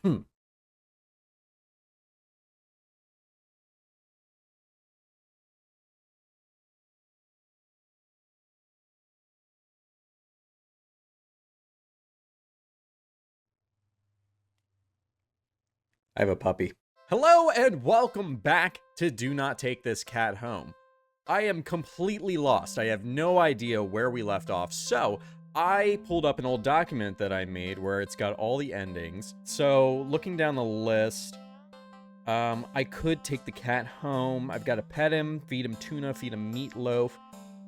I have a puppy. Hello and welcome back to Do Not Take This Cat Home. I am completely lost. I have no idea where we left off. So I pulled up an old document that I made where it's got all the endings. So looking down the list, I could take the cat home. I've got to pet him, feed him tuna, feed him meatloaf.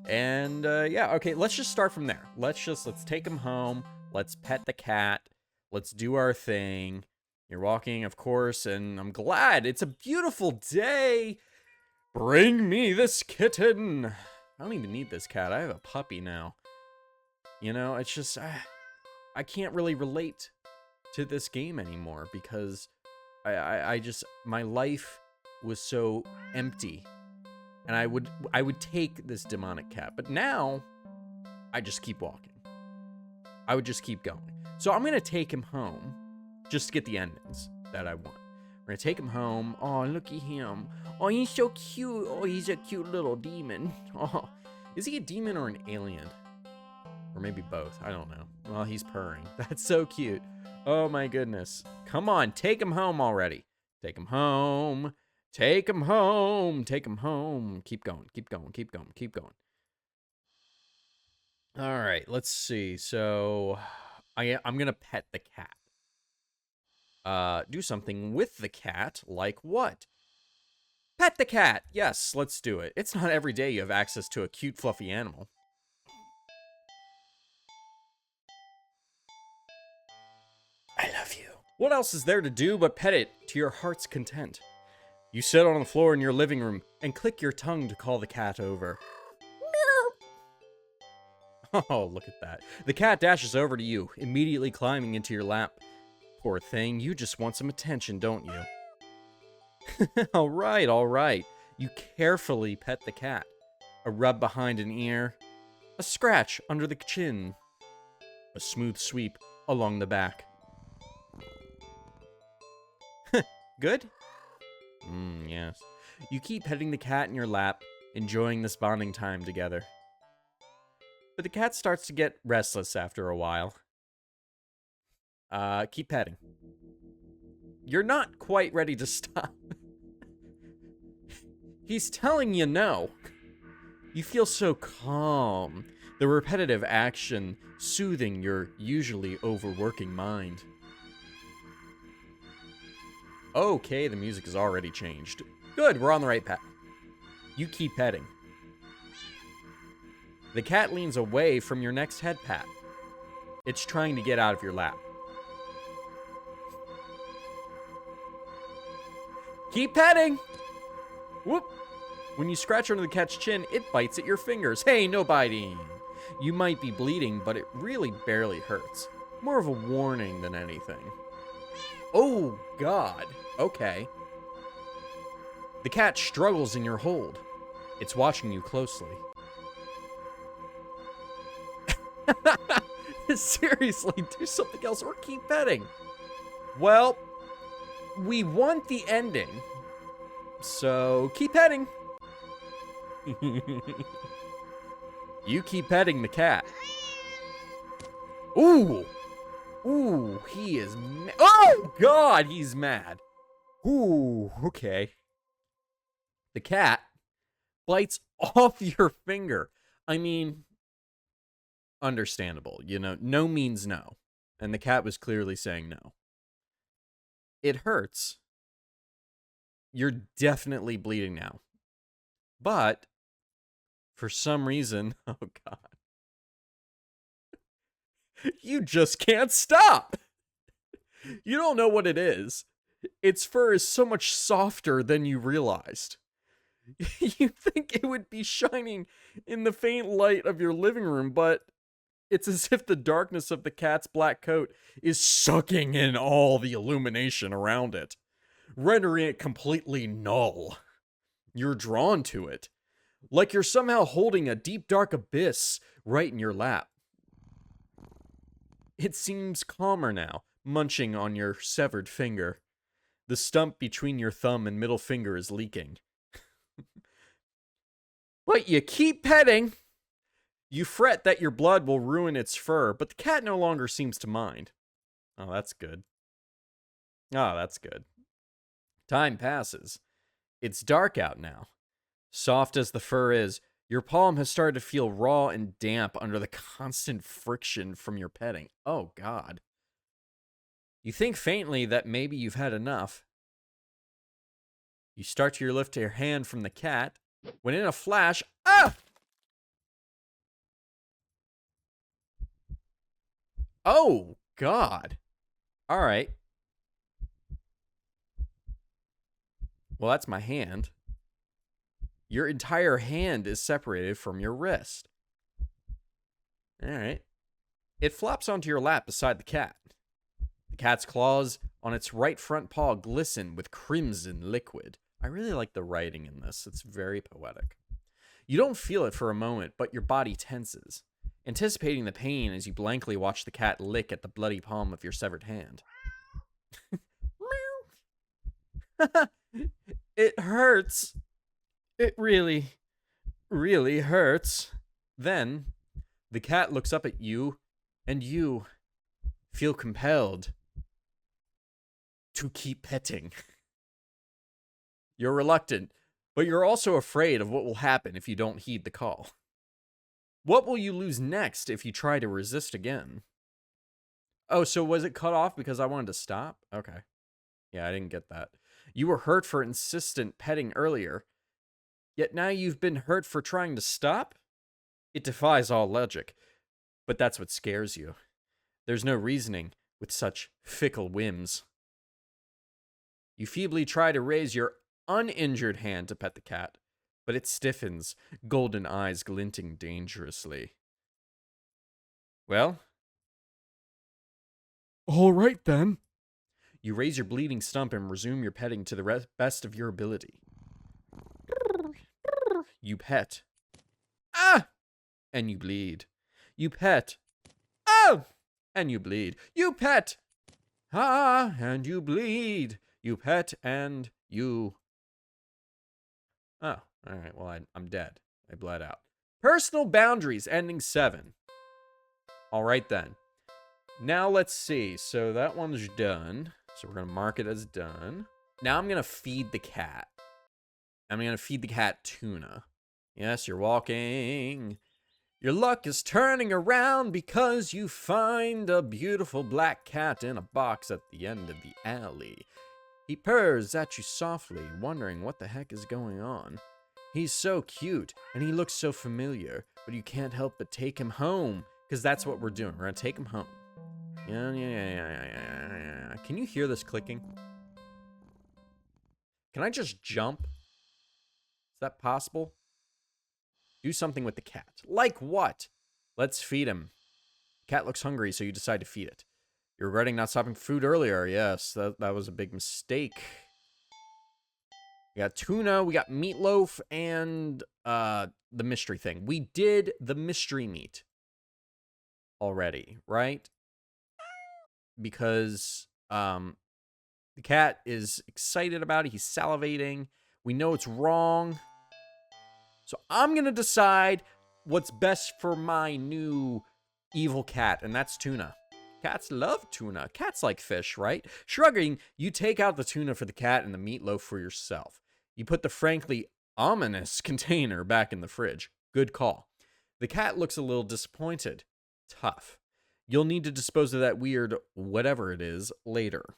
And yeah, okay, let's just start from there. Let's take him home. Let's pet the cat. Let's do our thing. You're walking, of course, and I'm glad. It's a beautiful day. Bring me this kitten. I don't even need this cat. I have a puppy now. You know, it's just, I can't really relate to this game anymore because I just, my life was so empty. And I would take this demonic cat. But now, I just keep walking. I would just keep going. So I'm going to take him home. Just to get the endings that I want. We're gonna take him home. Oh, look at him. Oh, he's so cute. Oh, he's a cute little demon. Oh, is he a demon or an alien? Or maybe both. I don't know. Well, he's purring. That's so cute. Oh my goodness. Come on, take him home already. Take him home. Take him home. Take him home. Keep going. Keep going. Keep going. Keep going. All right. Let's see. So, I'm gonna pet the cat. Do something with the cat, like what? Pet the cat! Yes, let's do it. It's not every day you have access to a cute, fluffy animal. I love you. What else is there to do but pet it to your heart's content? You sit on the floor in your living room and click your tongue to call the cat over. Oh, look at that. The cat dashes over to you, immediately climbing into your lap. Poor thing, you just want some attention, don't you? All right. You carefully pet the cat. A rub behind an ear. A scratch under the chin. A smooth sweep along the back. Good? Yes. You keep petting the cat in your lap, enjoying this bonding time together. But the cat starts to get restless after a while. Keep petting. You're not quite ready to stop. He's telling you no. You feel so calm, the repetitive action soothing your usually overworking mind. Okay, the music has already changed. Good, we're on the right path. You keep petting. The cat leans away from your next head pat. It's trying to get out of your lap. Keep petting! Whoop! When you scratch under the cat's chin, it bites at your fingers. Hey, no biting! You might be bleeding, but it really barely hurts. More of a warning than anything. Oh, God. Okay. The cat struggles in your hold. It's watching you closely. Seriously, do something else or keep petting. Well, we want the ending, so keep petting. You keep petting the cat. Ooh, he is mad. Oh, God, he's mad. Ooh, okay. The cat bites off your finger. I mean, understandable. You know, no means no. And the cat was clearly saying no. It hurts. You're definitely bleeding now. But, for some reason, oh God. You just can't stop. You don't know what it is. Its fur is so much softer than you realized. You think it would be shining in the faint light of your living room, but it's as if the darkness of the cat's black coat is sucking in all the illumination around it, rendering it completely null. You're drawn to it, like you're somehow holding a deep dark abyss right in your lap. It seems calmer now, munching on your severed finger. The stump between your thumb and middle finger is leaking. But you keep petting. You fret that your blood will ruin its fur, but the cat no longer seems to mind. Oh, that's good. Oh, that's good. Time passes. It's dark out now. Soft as the fur is, your palm has started to feel raw and damp under the constant friction from your petting. Oh, God. You think faintly that maybe you've had enough. You start to lift your hand from the cat, when in a flash, ah! Oh, God. All right. Well, that's my hand. Your entire hand is separated from your wrist. All right. It flops onto your lap beside the cat. The cat's claws on its right front paw glisten with crimson liquid. I really like the writing in this. It's very poetic. You don't feel it for a moment, but your body tenses, anticipating the pain as you blankly watch the cat lick at the bloody palm of your severed hand. It hurts. It really, really hurts. Then, the cat looks up at you, and you feel compelled to keep petting. You're reluctant, but you're also afraid of what will happen if you don't heed the call. What will you lose next if you try to resist again? Oh, so was it cut off because I wanted to stop? Okay. Yeah, I didn't get that. You were hurt for insistent petting earlier, yet now you've been hurt for trying to stop? It defies all logic, but that's what scares you. There's no reasoning with such fickle whims. You feebly try to raise your uninjured hand to pet the cat, but it stiffens, golden eyes glinting dangerously. Well? All right, then. You raise your bleeding stump and resume your petting to the best of your ability. You pet. Ah! And you bleed. You pet. Ah! And you bleed. You pet. Ah! And you bleed. You pet and you... Oh, all right. Well, I'm dead. I bled out. Personal boundaries, ending 7. All right, then. Now, let's see. So that one's done. So we're going to mark it as done. Now I'm going to feed the cat. I'm going to feed the cat tuna. Yes, you're walking. Your luck is turning around because you find a beautiful black cat in a box at the end of the alley. He purrs at you softly, wondering what the heck is going on. He's so cute, and he looks so familiar, but you can't help but take him home, because that's what we're doing. We're going to take him home. Yeah. Can you hear this clicking? Can I just jump? Is that possible? Do something with the cat. Like what? Let's feed him. The cat looks hungry, so you decide to feed it. You're regretting not stopping food earlier. Yes, that was a big mistake. We got tuna, we got meatloaf, and the mystery thing. We did the mystery meat already, right? Because the cat is excited about it. He's salivating. We know it's wrong. So I'm going to decide what's best for my new evil cat, and that's tuna. Cats love tuna. Cats like fish, right? Shrugging, you take out the tuna for the cat and the meatloaf for yourself. You put the frankly ominous container back in the fridge. Good call. The cat looks a little disappointed. Tough. You'll need to dispose of that weird whatever it is later.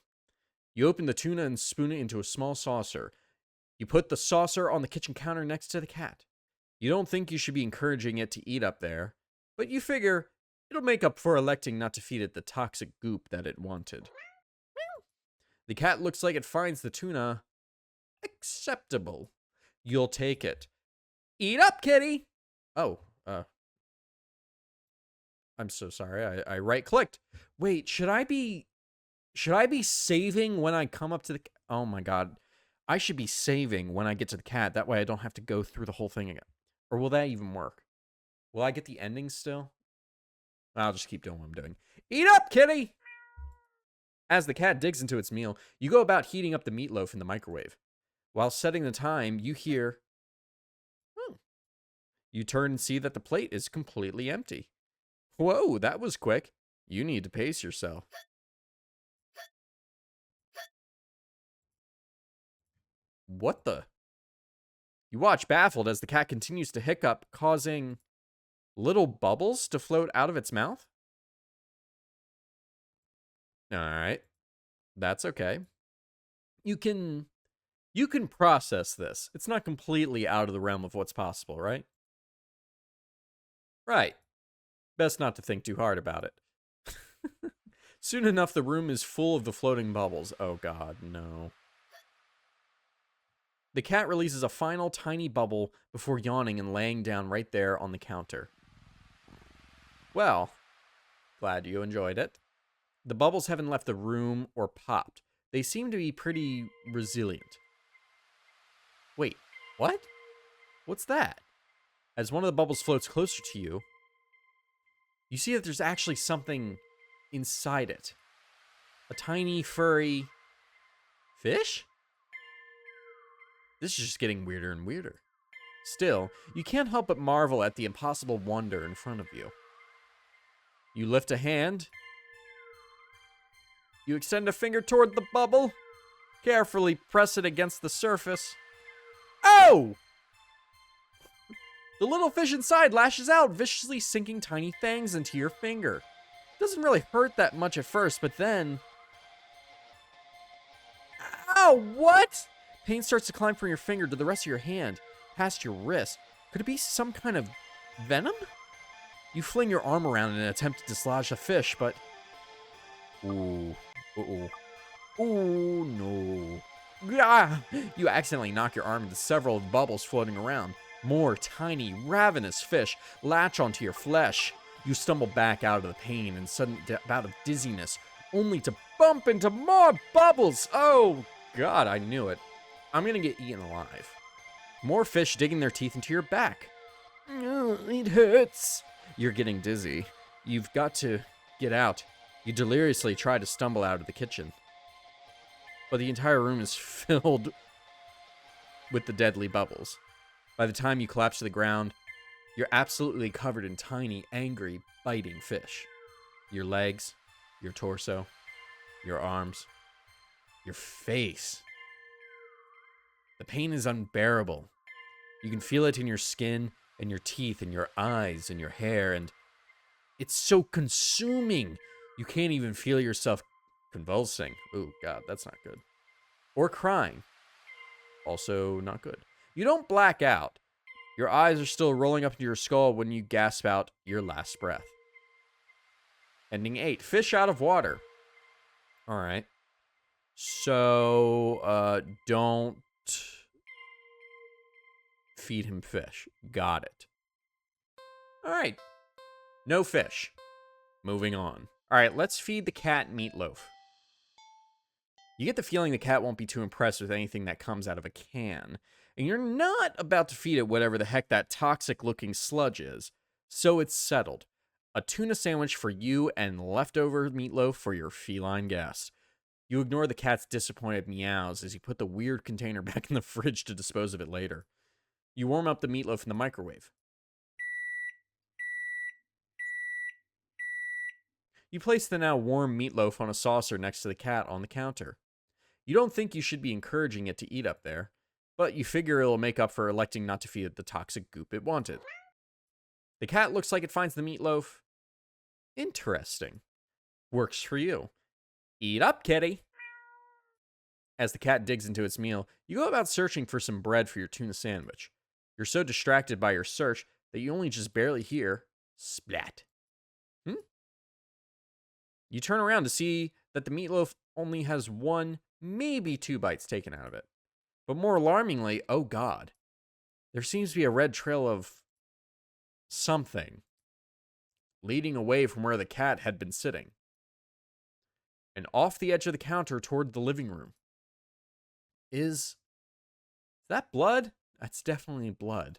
You open the tuna and spoon it into a small saucer. You put the saucer on the kitchen counter next to the cat. You don't think you should be encouraging it to eat up there, but you figure it'll make up for electing not to feed it the toxic goop that it wanted. The cat looks like it finds the tuna acceptable. You'll take it. Eat up, kitty! Oh, I'm so sorry. I right-clicked. Wait, should I be saving when I come up to the... Oh my god. I should be saving when I get to the cat. That way I don't have to go through the whole thing again. Or will that even work? Will I get the ending still? I'll just keep doing what I'm doing. Eat up, kitty! As the cat digs into its meal, you go about heating up the meatloaf in the microwave. While setting the time, you hear, oh. You turn and see that the plate is completely empty. Whoa, that was quick. You need to pace yourself. What the? You watch baffled as the cat continues to hiccup, causing little bubbles to float out of its mouth. All right. That's okay. You can process this. It's not completely out of the realm of what's possible, right? Right. Best not to think too hard about it. Soon enough, the room is full of the floating bubbles. Oh god, no. The cat releases a final tiny bubble before yawning and laying down right there on the counter. Well, glad you enjoyed it. The bubbles haven't left the room or popped. They seem to be pretty resilient. Wait, what? What's that? As one of the bubbles floats closer to you, you see that there's actually something inside it. A tiny, furry fish? This is just getting weirder and weirder. Still, you can't help but marvel at the impossible wonder in front of you. You lift a hand. You extend a finger toward the bubble. Carefully press it against the surface. Oh! The little fish inside lashes out, viciously sinking tiny fangs into your finger. Doesn't really hurt that much at first, but then... Ow, what? Pain starts to climb from your finger to the rest of your hand, past your wrist. Could it be some kind of venom? You fling your arm around in an attempt to dislodge the fish, but... Ooh. Uh-oh. Ooh, no. Ah! You accidentally knock your arm into several of the bubbles floating around. More tiny, ravenous fish latch onto your flesh. You stumble back out of the pain and sudden bout of dizziness, only to bump into more bubbles. Oh, God, I knew it. I'm gonna get eaten alive. More fish digging their teeth into your back. Oh, it hurts. You're getting dizzy. You've got to get out. You deliriously try to stumble out of the kitchen. But the entire room is filled with the deadly bubbles. By the time you collapse to the ground, you're absolutely covered in tiny, angry, biting fish. Your legs, your torso, your arms, your face. The pain is unbearable. You can feel it in your skin and your teeth and your eyes and your hair, and it's so consuming. You can't even feel yourself convulsing. Oh, God, that's not good. Or crying. Also not good. You don't black out. Your eyes are still rolling up into your skull when you gasp out your last breath. Ending 8. Fish out of water. All right. So, don't feed him fish. Got it. All right. No fish. Moving on. All right, let's feed the cat meatloaf. You get the feeling the cat won't be too impressed with anything that comes out of a can, and you're not about to feed it whatever the heck that toxic-looking sludge is, so it's settled. A tuna sandwich for you and leftover meatloaf for your feline guest. You ignore the cat's disappointed meows as you put the weird container back in the fridge to dispose of it later. You warm up the meatloaf in the microwave. You place the now warm meatloaf on a saucer next to the cat on the counter. You don't think you should be encouraging it to eat up there, but you figure it'll make up for electing not to feed it the toxic goop it wanted. The cat looks like it finds the meatloaf interesting. Works for you. Eat up, kitty. As the cat digs into its meal, you go about searching for some bread for your tuna sandwich. You're so distracted by your search that you only just barely hear splat. You turn around to see that the meatloaf only has 1, maybe 2 bites taken out of it. But more alarmingly, oh God, there seems to be a red trail of something leading away from where the cat had been sitting. And off the edge of the counter toward the living room. Is that blood? That's definitely blood.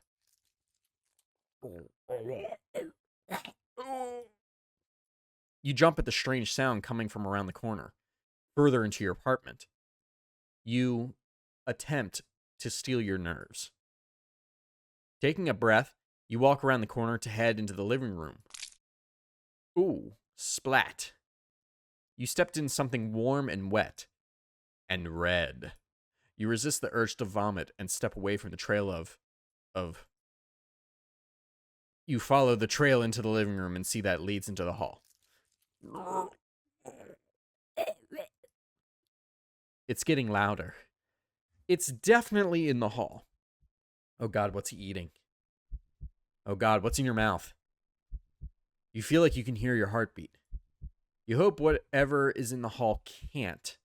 You jump at the strange sound coming from around the corner. further into your apartment. You attempt to steel your nerves. Taking a breath, you walk around the corner to head into the living room. Ooh, splat. You stepped in something warm and wet. And red. You resist the urge to vomit and step away from the trail of... You follow the trail into the living room and see that leads into the hall. It's getting louder. It's definitely in the hall. Oh God, what's he eating? Oh God, what's in your mouth? You feel like you can hear your heartbeat. You hope whatever is in the hall can't.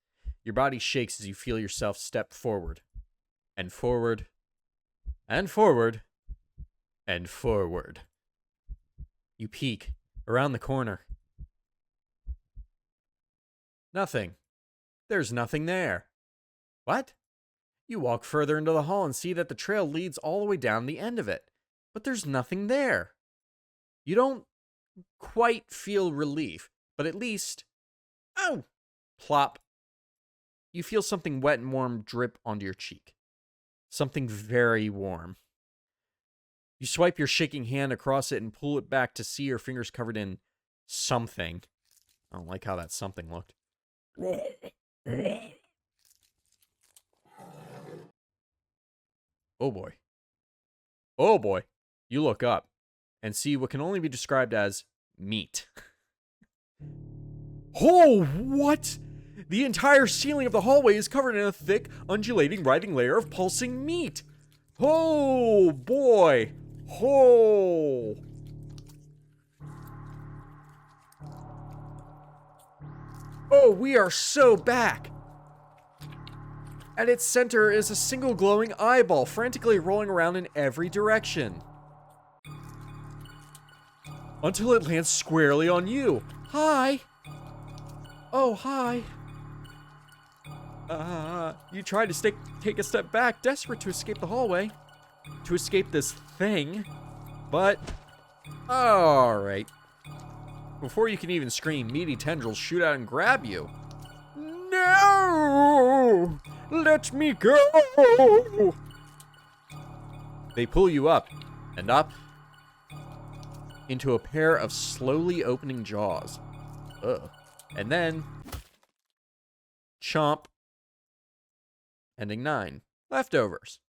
Your body shakes as you feel yourself step forward. And forward. And forward. And forward. You peek around the corner. Nothing. There's nothing there. What? You walk further into the hall and see that the trail leads all the way down the end of it. But there's nothing there. You don't quite feel relief, but at least... Oh! Plop. You feel something wet and warm drip onto your cheek. Something very warm. You swipe your shaking hand across it and pull it back to see your fingers covered in something. I don't like how that something looked. Oh boy. Oh boy. You look up and see what can only be described as meat. Oh, what? The entire ceiling of the hallway is covered in a thick, undulating, writhing layer of pulsing meat. Oh boy. Oh. Oh, we are so back. At its center is a single glowing eyeball, frantically rolling around in every direction. Until it lands squarely on you. Hi. Oh, hi. You try to take a step back, desperate to escape the hallway. To escape this thing. But, alright. Before you can even scream, meaty tendrils shoot out and grab you. No! Let me go! They pull you up, and up, into a pair of slowly opening jaws. Ugh. And then, chomp. Ending 9. Leftovers.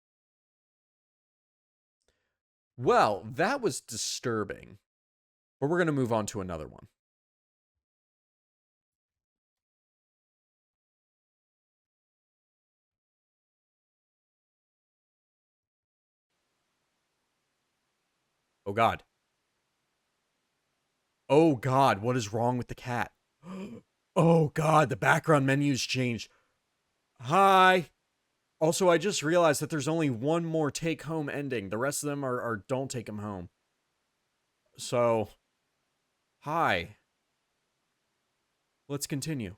Well, that was disturbing. But we're going to move on to another one. Oh God. Oh God, what is wrong with the cat? Oh God, the background menu's changed. Hi. Also, I just realized that there's only one more take-home ending. The rest of them are don't take him home. So, hi. Let's continue.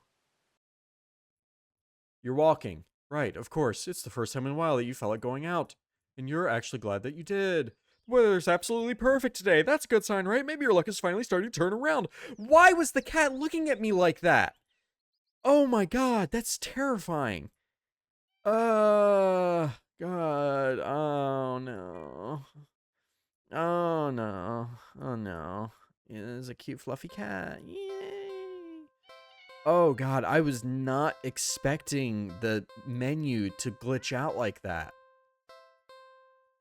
You're walking. Right, of course. It's the first time in a while that you felt like going out. And you're actually glad that you did. The weather's absolutely perfect today. That's a good sign, right? Maybe your luck is finally starting to turn around. Why was the cat looking at me like that? Oh my God, that's terrifying. God. Oh no. Oh no. Oh no. It is a cute fluffy cat. Yay. Oh God, I was not expecting the menu to glitch out like that.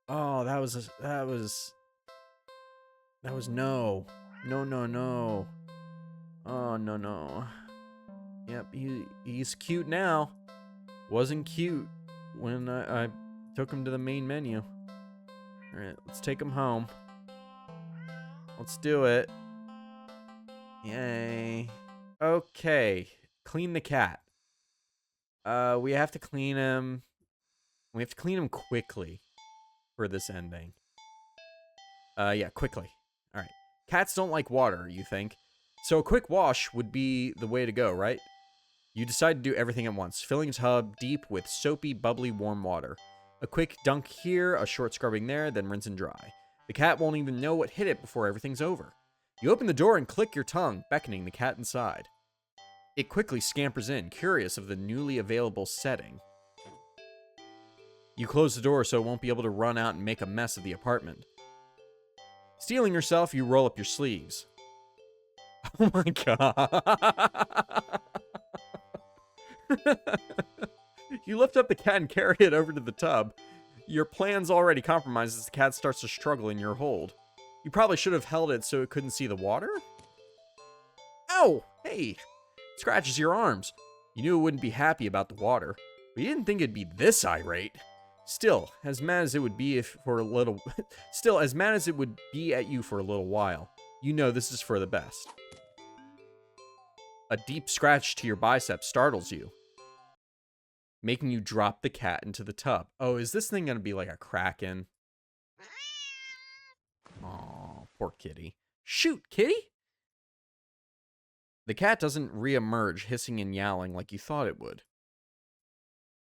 Oh, that was no. No, no, no. Oh, no, no. Yep, he's cute now. Wasn't cute when I took him to the main menu. Alright, let's take him home. Let's do it. Yay. Okay. Clean the cat. We have to clean him. We have to clean him quickly for this ending. Yeah, quickly. Alright. Cats don't like water, you think. So a quick wash would be the way to go, right? You decide to do everything at once, filling his hub deep with soapy, bubbly, warm water. A quick dunk here, a short scrubbing there, then rinse and dry. The cat won't even know what hit it before everything's over. You open the door and click your tongue, beckoning the cat inside. It quickly scampers in, curious of the newly available setting. You close the door so it won't be able to run out and make a mess of the apartment. Steeling yourself, you roll up your sleeves. Oh my god. You lift up the cat and carry it over to the tub. Your plan's already compromised as the cat starts to struggle in your hold. You probably should have held it so it couldn't see the water? Ow! Hey! It scratches your arms. You knew it wouldn't be happy about the water, but you didn't think it'd be this irate. Still, as mad as it would be at you for a little while, you know this is for the best. A deep scratch to your bicep startles you, making you drop the cat into the tub. Oh, is this thing gonna be like a kraken? Aw, poor kitty. Shoot, kitty! The cat doesn't re-emerge hissing and yowling like you thought it would.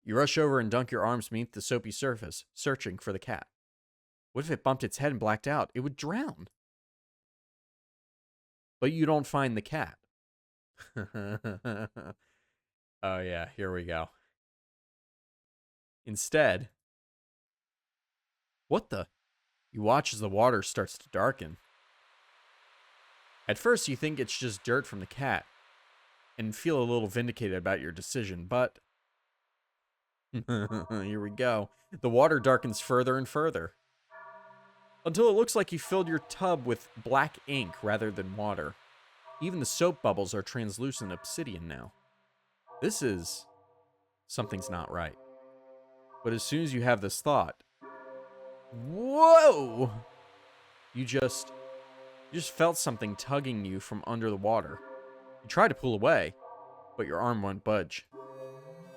You rush over and dunk your arms beneath the soapy surface, searching for the cat. What if it bumped its head and blacked out? It would drown. But you don't find the cat. Oh yeah, here we go. Instead, what the? You watch as the water starts to darken. At first, you think it's just dirt from the cat, and feel a little vindicated about your decision, but here we go. The water darkens further and further, until it looks like you filled your tub with black ink rather than water. Even the soap bubbles are translucent obsidian now. Something's not right. But as soon as you have this thought, whoa! You just felt something tugging you from under the water. You tried to pull away, but your arm won't budge.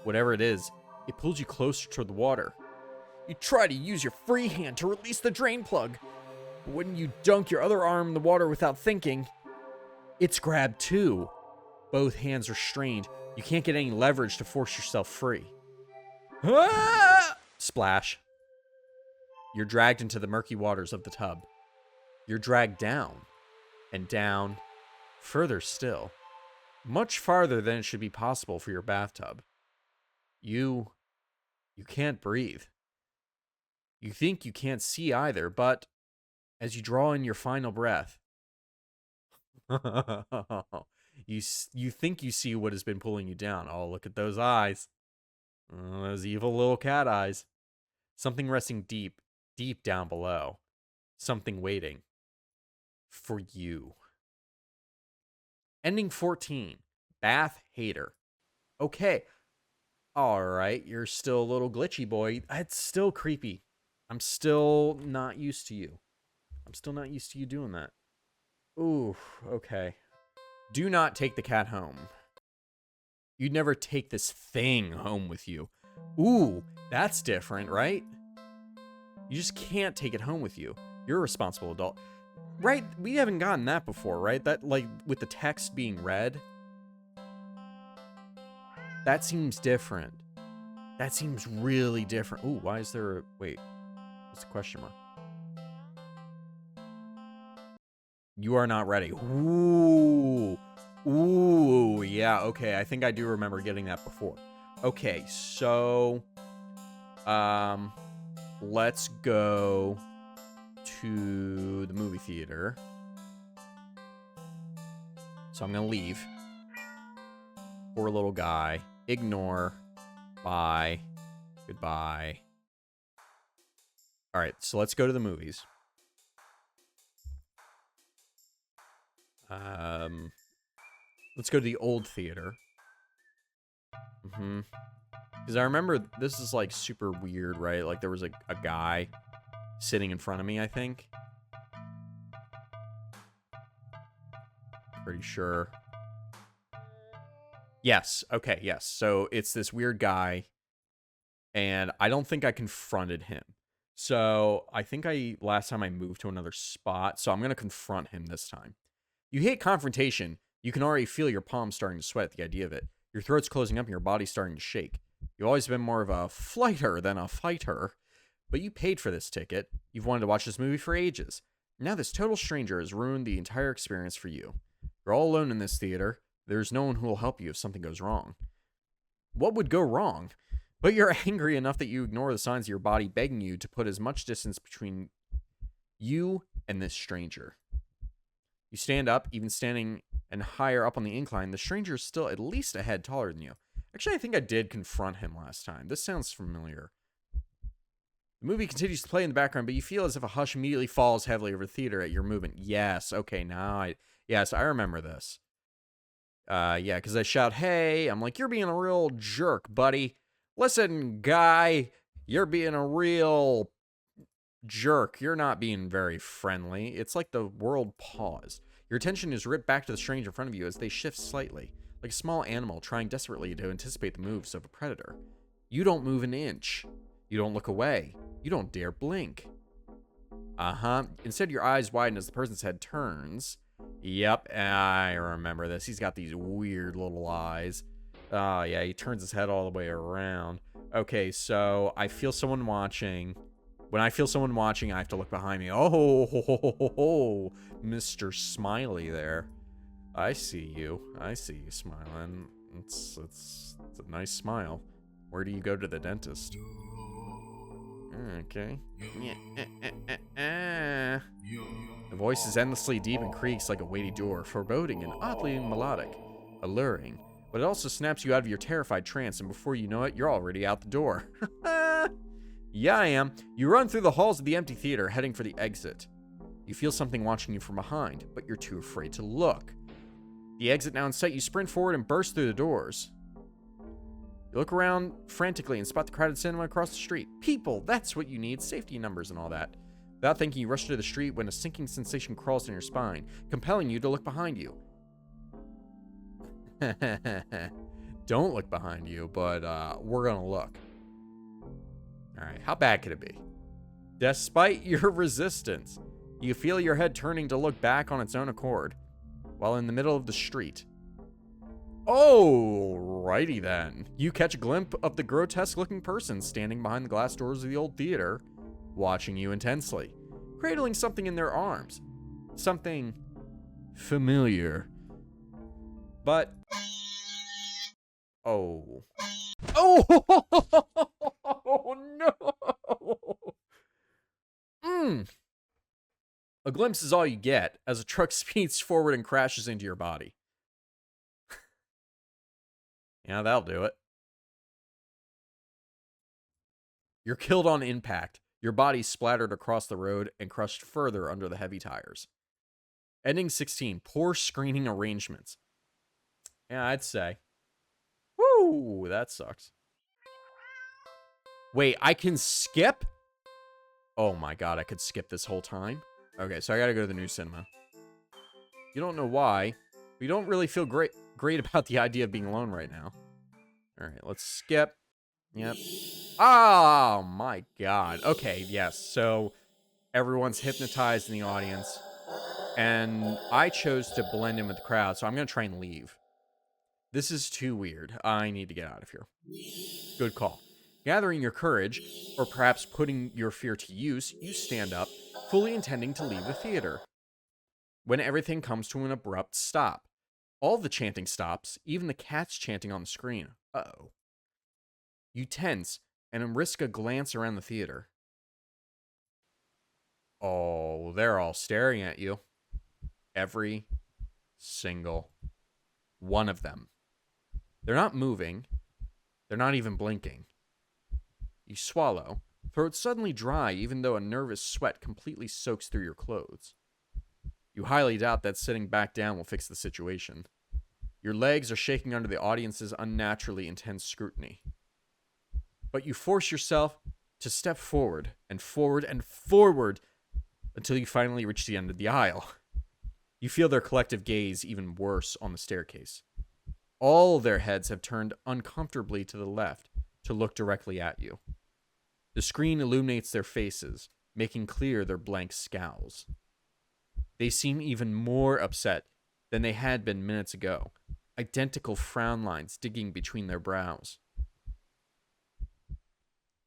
Whatever it is, it pulls you closer to the water. You try to use your free hand to release the drain plug, but when you dunk your other arm in the water without thinking, it's grabbed too. Both hands are strained. You can't get any leverage to force yourself free. Ah! Splash. You're dragged into the murky waters of the tub. You're dragged down, and down, further still. Much farther than it should be possible for your bathtub. You can't breathe. You think you can't see either, but as you draw in your final breath, you think you see what has been pulling you down. Oh, look at those eyes. Oh, those evil little cat eyes. Something resting deep, deep down below. Something waiting for you. Ending 14. Bath Hater. Okay. Alright, you're still a little glitchy, boy. It's still creepy. I'm still not used to you. I'm still not used to you doing that. Ooh, okay. Do not take the cat home. You'd never take this thing home with you. Ooh, that's different, right? You just can't take it home with you. You're a responsible adult. Right? We haven't gotten that before, right? That, like, with the text being read. That seems different. That seems really different. Ooh, why is there a... Wait. What's the question mark? You are not ready. Ooh. Ooh, yeah, okay. I think I do remember getting that before. Okay, so... let's go to the movie theater. So I'm gonna leave. Poor little guy. Ignore. Bye. Goodbye. Alright, so let's go to the movies. Let's go to the old theater. Because I remember this is like super weird, right? Like there was a guy sitting in front of me, I think. Pretty sure. Yes. Okay, yes. So it's this weird guy. And I don't think I confronted him. So I think last time I moved to another spot. So I'm going to confront him this time. You hate confrontation. You can already feel your palms starting to sweat at the idea of it. Your throat's closing up and your body's starting to shake. You've always been more of a flighter than a fighter. But you paid for this ticket. You've wanted to watch this movie for ages. Now this total stranger has ruined the entire experience for you. You're all alone in this theater. There's no one who will help you if something goes wrong. What would go wrong? But you're angry enough that you ignore the signs of your body begging you to put as much distance between you and this stranger. You stand up, even standing and higher up on the incline. The stranger is still at least a head taller than you. Actually, I think I did confront him last time. This sounds familiar. The movie continues to play in the background, but you feel as if a hush immediately falls heavily over the theater at your movement. Yes, okay, yes, I remember this. Yeah, because I shout, hey, I'm like, you're being a real jerk, buddy. Listen, guy, you're being a real jerk. You're not being very friendly. It's like the world paused. Your attention is ripped back to the stranger in front of you as they shift slightly, like a small animal trying desperately to anticipate the moves of a predator. You don't move an inch. You don't look away. You don't dare blink. Instead, your eyes widen as the person's head turns. Yep, I remember this. He's got these weird little eyes. Oh, yeah, he turns his head all the way around. Okay, so I feel someone watching. When I feel someone watching, I have to look behind me. Oh, Mr. Smiley there. I see you. I see you smiling. It's a nice smile. Where do you go to the dentist? Okay. The voice is endlessly deep and creaks like a weighty door, foreboding and oddly melodic, alluring. But it also snaps you out of your terrified trance, and before you know it, you're already out the door. Yeah, I am. You run through the halls of the empty theater, heading for the exit. You feel something watching you from behind, but you're too afraid to look. The exit now in sight, you sprint forward and burst through the doors. You look around frantically and spot the crowded cinema across the street. People, that's what you need, safety numbers and all that. Without thinking, you rush to the street when a sinking sensation crawls in your spine, compelling you to look behind you. Don't look behind you, but we're gonna look. Alright, how bad could it be? Despite your resistance, you feel your head turning to look back on its own accord, while in the middle of the street. Alrighty then. You catch a glimpse of the grotesque-looking person standing behind the glass doors of the old theater, watching you intensely, cradling something in their arms. Something familiar. But... Oh. Oh, no! A glimpse is all you get as a truck speeds forward and crashes into your body. Yeah, that'll do it. You're killed on impact. Your body splattered across the road and crushed further under the heavy tires. Ending 16. Poor screening arrangements. Yeah, I'd say. Woo, that sucks. Wait, I can skip? Oh my god, I could skip this whole time? Okay, so I gotta go to the new cinema. You don't know why, but you don't really feel great about the idea of being alone right now. Alright, let's skip. Yep. Oh my god. Okay, yes, so everyone's hypnotized in the audience, and I chose to blend in with the crowd, so I'm gonna try and leave. This is too weird. I need to get out of here. Good call. Gathering your courage, or perhaps putting your fear to use, you stand up, fully intending to leave the theater. When everything comes to an abrupt stop. All the chanting stops, even the cats chanting on the screen. Uh-oh. You tense and risk a glance around the theater. Oh, they're all staring at you. Every single one of them. They're not moving. They're not even blinking. You swallow, throat suddenly dry even though a nervous sweat completely soaks through your clothes. You highly doubt that sitting back down will fix the situation. Your legs are shaking under the audience's unnaturally intense scrutiny. But you force yourself to step forward and forward and forward until you finally reach the end of the aisle. You feel their collective gaze even worse on the staircase. All their heads have turned uncomfortably to the left to look directly at you. The screen illuminates their faces, making clear their blank scowls. They seem even more upset than they had been minutes ago, identical frown lines digging between their brows.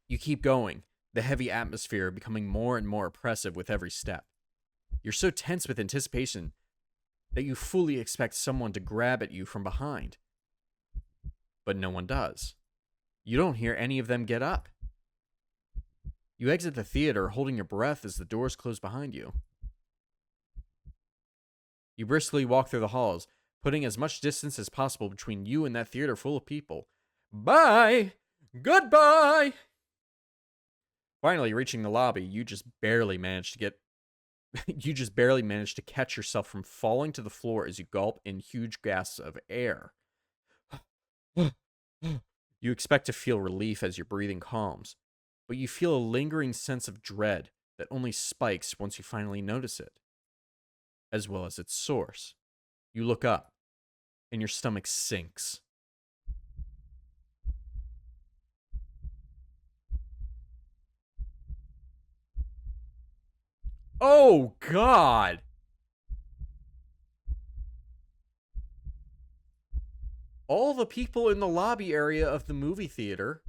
You keep going, the heavy atmosphere becoming more and more oppressive with every step. You're so tense with anticipation that you fully expect someone to grab at you from behind. But no one does. You don't hear any of them get up. You exit the theater holding your breath as the doors close behind you. You briskly walk through the halls, putting as much distance as possible between you and that theater full of people. Bye! Goodbye! Finally, reaching the lobby, you just barely manage to catch yourself from falling to the floor as you gulp in huge gasps of air. You expect to feel relief as your breathing calms, but you feel a lingering sense of dread that only spikes once you finally notice it, as well as its source. You look up, and your stomach sinks. Oh, God! All the people in the lobby area of the movie theater,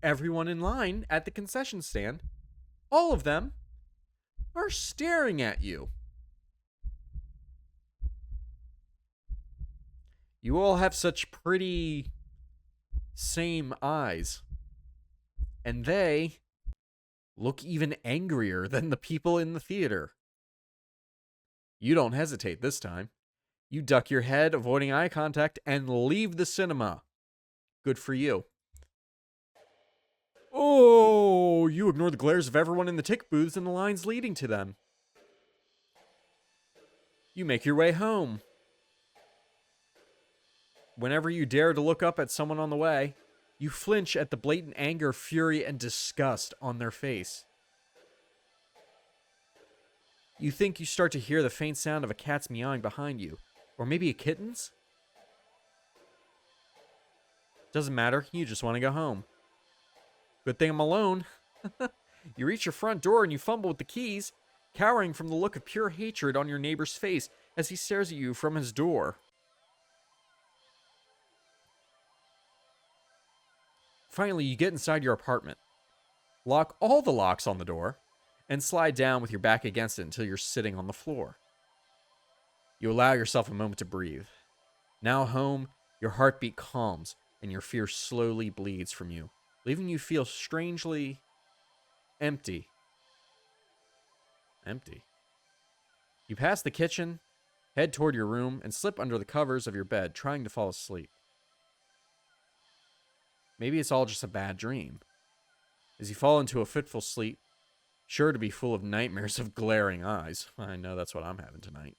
everyone in line at the concession stand, all of them are staring at you. You all have such pretty same eyes. And they look even angrier than the people in the theater. You don't hesitate this time. You duck your head, avoiding eye contact, and leave the cinema. Good for you. Oh, you ignore the glares of everyone in the ticket booths and the lines leading to them. You make your way home. Whenever you dare to look up at someone on the way, you flinch at the blatant anger, fury, and disgust on their face. You think you start to hear the faint sound of a cat's meowing behind you, or maybe a kitten's? Doesn't matter, you just want to go home. Good thing I'm alone. You reach your front door and you fumble with the keys, cowering from the look of pure hatred on your neighbor's face as he stares at you from his door. Finally, you get inside your apartment, lock all the locks on the door, and slide down with your back against it until you're sitting on the floor. You allow yourself a moment to breathe. Now home, your heartbeat calms and your fear slowly bleeds from you, leaving you feel strangely empty. Empty. You pass the kitchen, head toward your room, and slip under the covers of your bed, trying to fall asleep. Maybe it's all just a bad dream. As you fall into a fitful sleep, sure to be full of nightmares of glaring eyes. I know that's what I'm having tonight.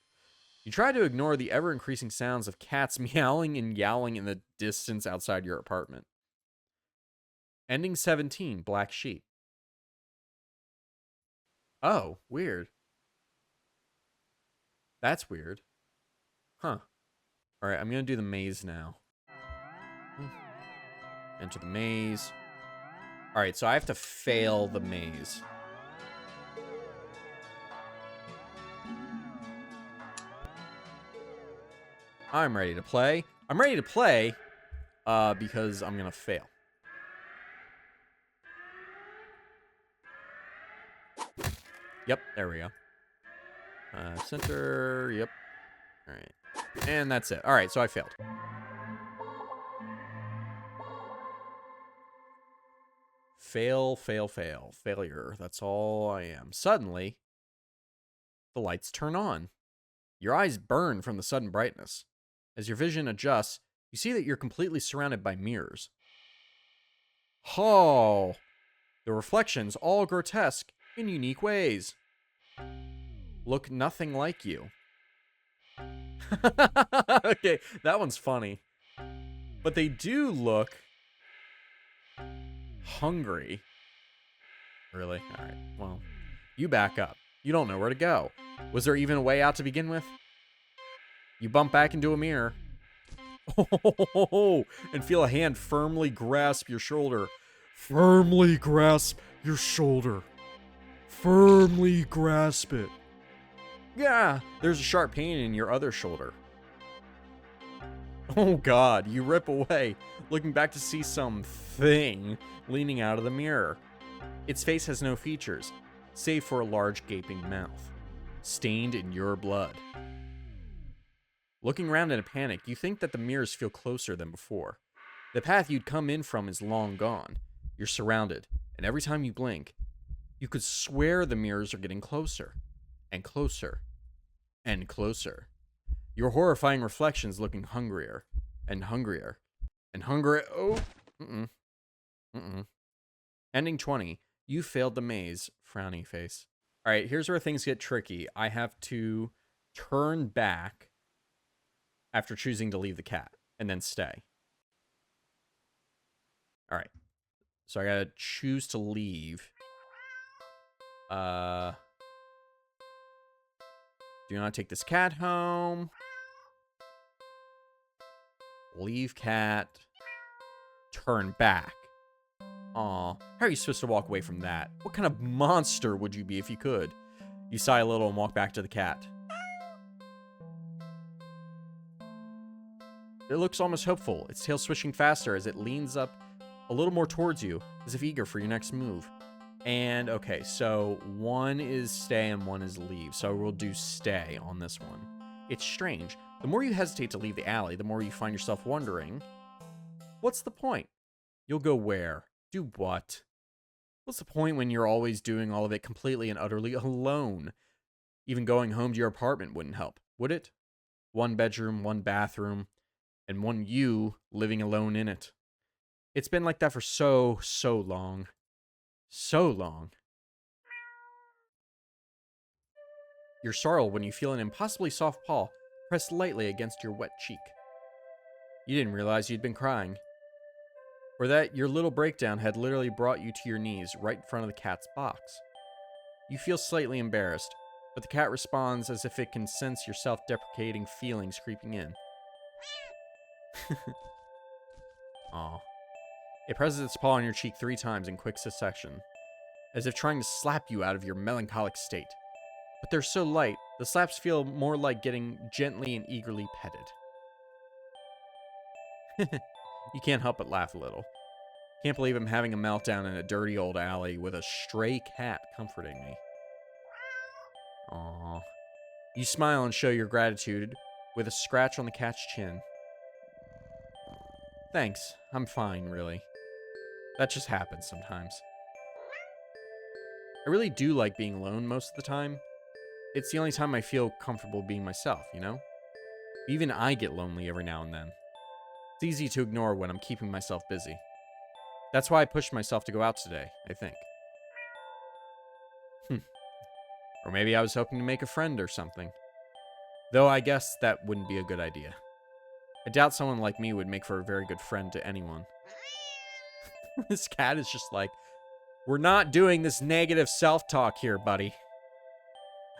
You try to ignore the ever-increasing sounds of cats meowing and yowling in the distance outside your apartment. Ending 17, Black Sheep. Oh, weird. That's weird. Huh. Alright, I'm going to do the maze now. Enter the maze. Alright, so I have to fail the maze. I'm ready to play. I'm ready to play because I'm going to fail. Yep, there we go. Center, yep. Alright. And that's it. Alright, so I failed. Fail, fail, fail. Failure. That's all I am. Suddenly, the lights turn on. Your eyes burn from the sudden brightness. As your vision adjusts, you see that you're completely surrounded by mirrors. Oh! The reflections, all grotesque in unique ways, look nothing like you. Okay, that one's funny. But they do look hungry. Really? Alright, well, you back up. You don't know where to go. Was there even a way out to begin with? You bump back into a mirror. And feel a hand firmly grasp your shoulder. Firmly grasp your shoulder. Firmly grasp it. Yeah, there's a sharp pain in your other shoulder. Oh God, you rip away, looking back to see some thing leaning out of the mirror. Its face has no features, save for a large gaping mouth, stained in your blood. Looking around in a panic, you think that the mirrors feel closer than before. The path you'd come in from is long gone. You're surrounded, and every time you blink, you could swear the mirrors are getting closer, and closer, and closer. Your horrifying reflections looking hungrier, and hungrier, and hungrier. Oh, Ending 20, you failed the maze, frowny face. All right, here's where things get tricky. I have to turn back after choosing to leave the cat, and then stay. All right, so I gotta choose to leave. Do not take this cat home. Leave cat. Turn back. Aw, how are you supposed to walk away from that? What kind of monster would you be if you could? You sigh a little and walk back to the cat. It looks almost hopeful, its tail swishing faster as it leans up a little more towards you, as if eager for your next move. And, okay, so one is stay and one is leave, so we'll do stay on this one. It's strange. The more you hesitate to leave the alley, the more you find yourself wondering, what's the point? You'll go where? Do what? What's the point when you're always doing all of it completely and utterly alone? Even going home to your apartment wouldn't help, would it? One bedroom, one bathroom, and one you living alone in it. It's been like that for so long. So long. You're startled when you feel an impossibly soft paw pressed lightly against your wet cheek. You didn't realize you'd been crying, or that your little breakdown had literally brought you to your knees right in front of the cat's box. You feel slightly embarrassed, but the cat responds as if it can sense your self-deprecating feelings creeping in. Aw. It presses its paw on your cheek 3 times in quick succession, as if trying to slap you out of your melancholic state. But they're so light, the slaps feel more like getting gently and eagerly petted. You can't help but laugh a little. Can't believe I'm having a meltdown in a dirty old alley with a stray cat comforting me. Aww. You smile and show your gratitude with a scratch on the cat's chin. Thanks, I'm fine, really. That just happens sometimes. I really do like being alone most of the time. It's the only time I feel comfortable being myself, you know? Even I get lonely every now and then. It's easy to ignore when I'm keeping myself busy. That's why I pushed myself to go out today, I think. Or maybe I was hoping to make a friend or something. Though I guess that wouldn't be a good idea. I doubt someone like me would make for a very good friend to anyone. This cat is just like, we're not doing this negative self-talk here, buddy.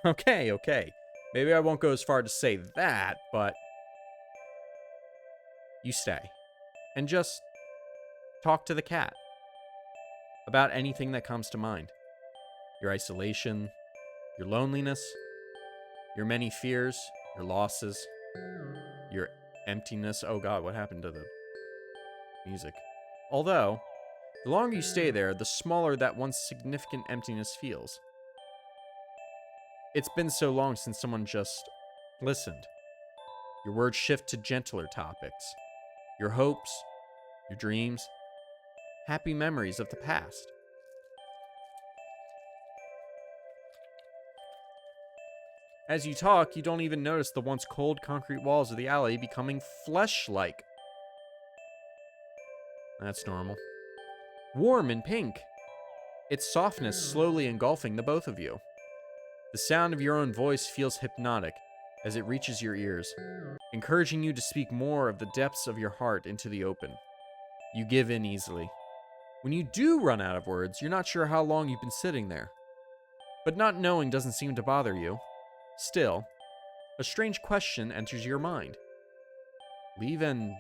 Okay. Maybe I won't go as far to say that, but you stay. And just talk to the cat about anything that comes to mind. Your isolation, your loneliness, your many fears, your losses, your emptiness. Oh God, what happened to the music? Although, the longer you stay there, the smaller that once significant emptiness feels. It's been so long since someone just listened. Your words shift to gentler topics. Your hopes, your dreams, happy memories of the past. As you talk, you don't even notice the once cold concrete walls of the alley becoming flesh-like. That's normal. Warm and pink. Its softness slowly engulfing the both of you. The sound of your own voice feels hypnotic as it reaches your ears, encouraging you to speak more of the depths of your heart into the open. You give in easily. When you do run out of words, you're not sure how long you've been sitting there. But not knowing doesn't seem to bother you. Still, a strange question enters your mind. Leave and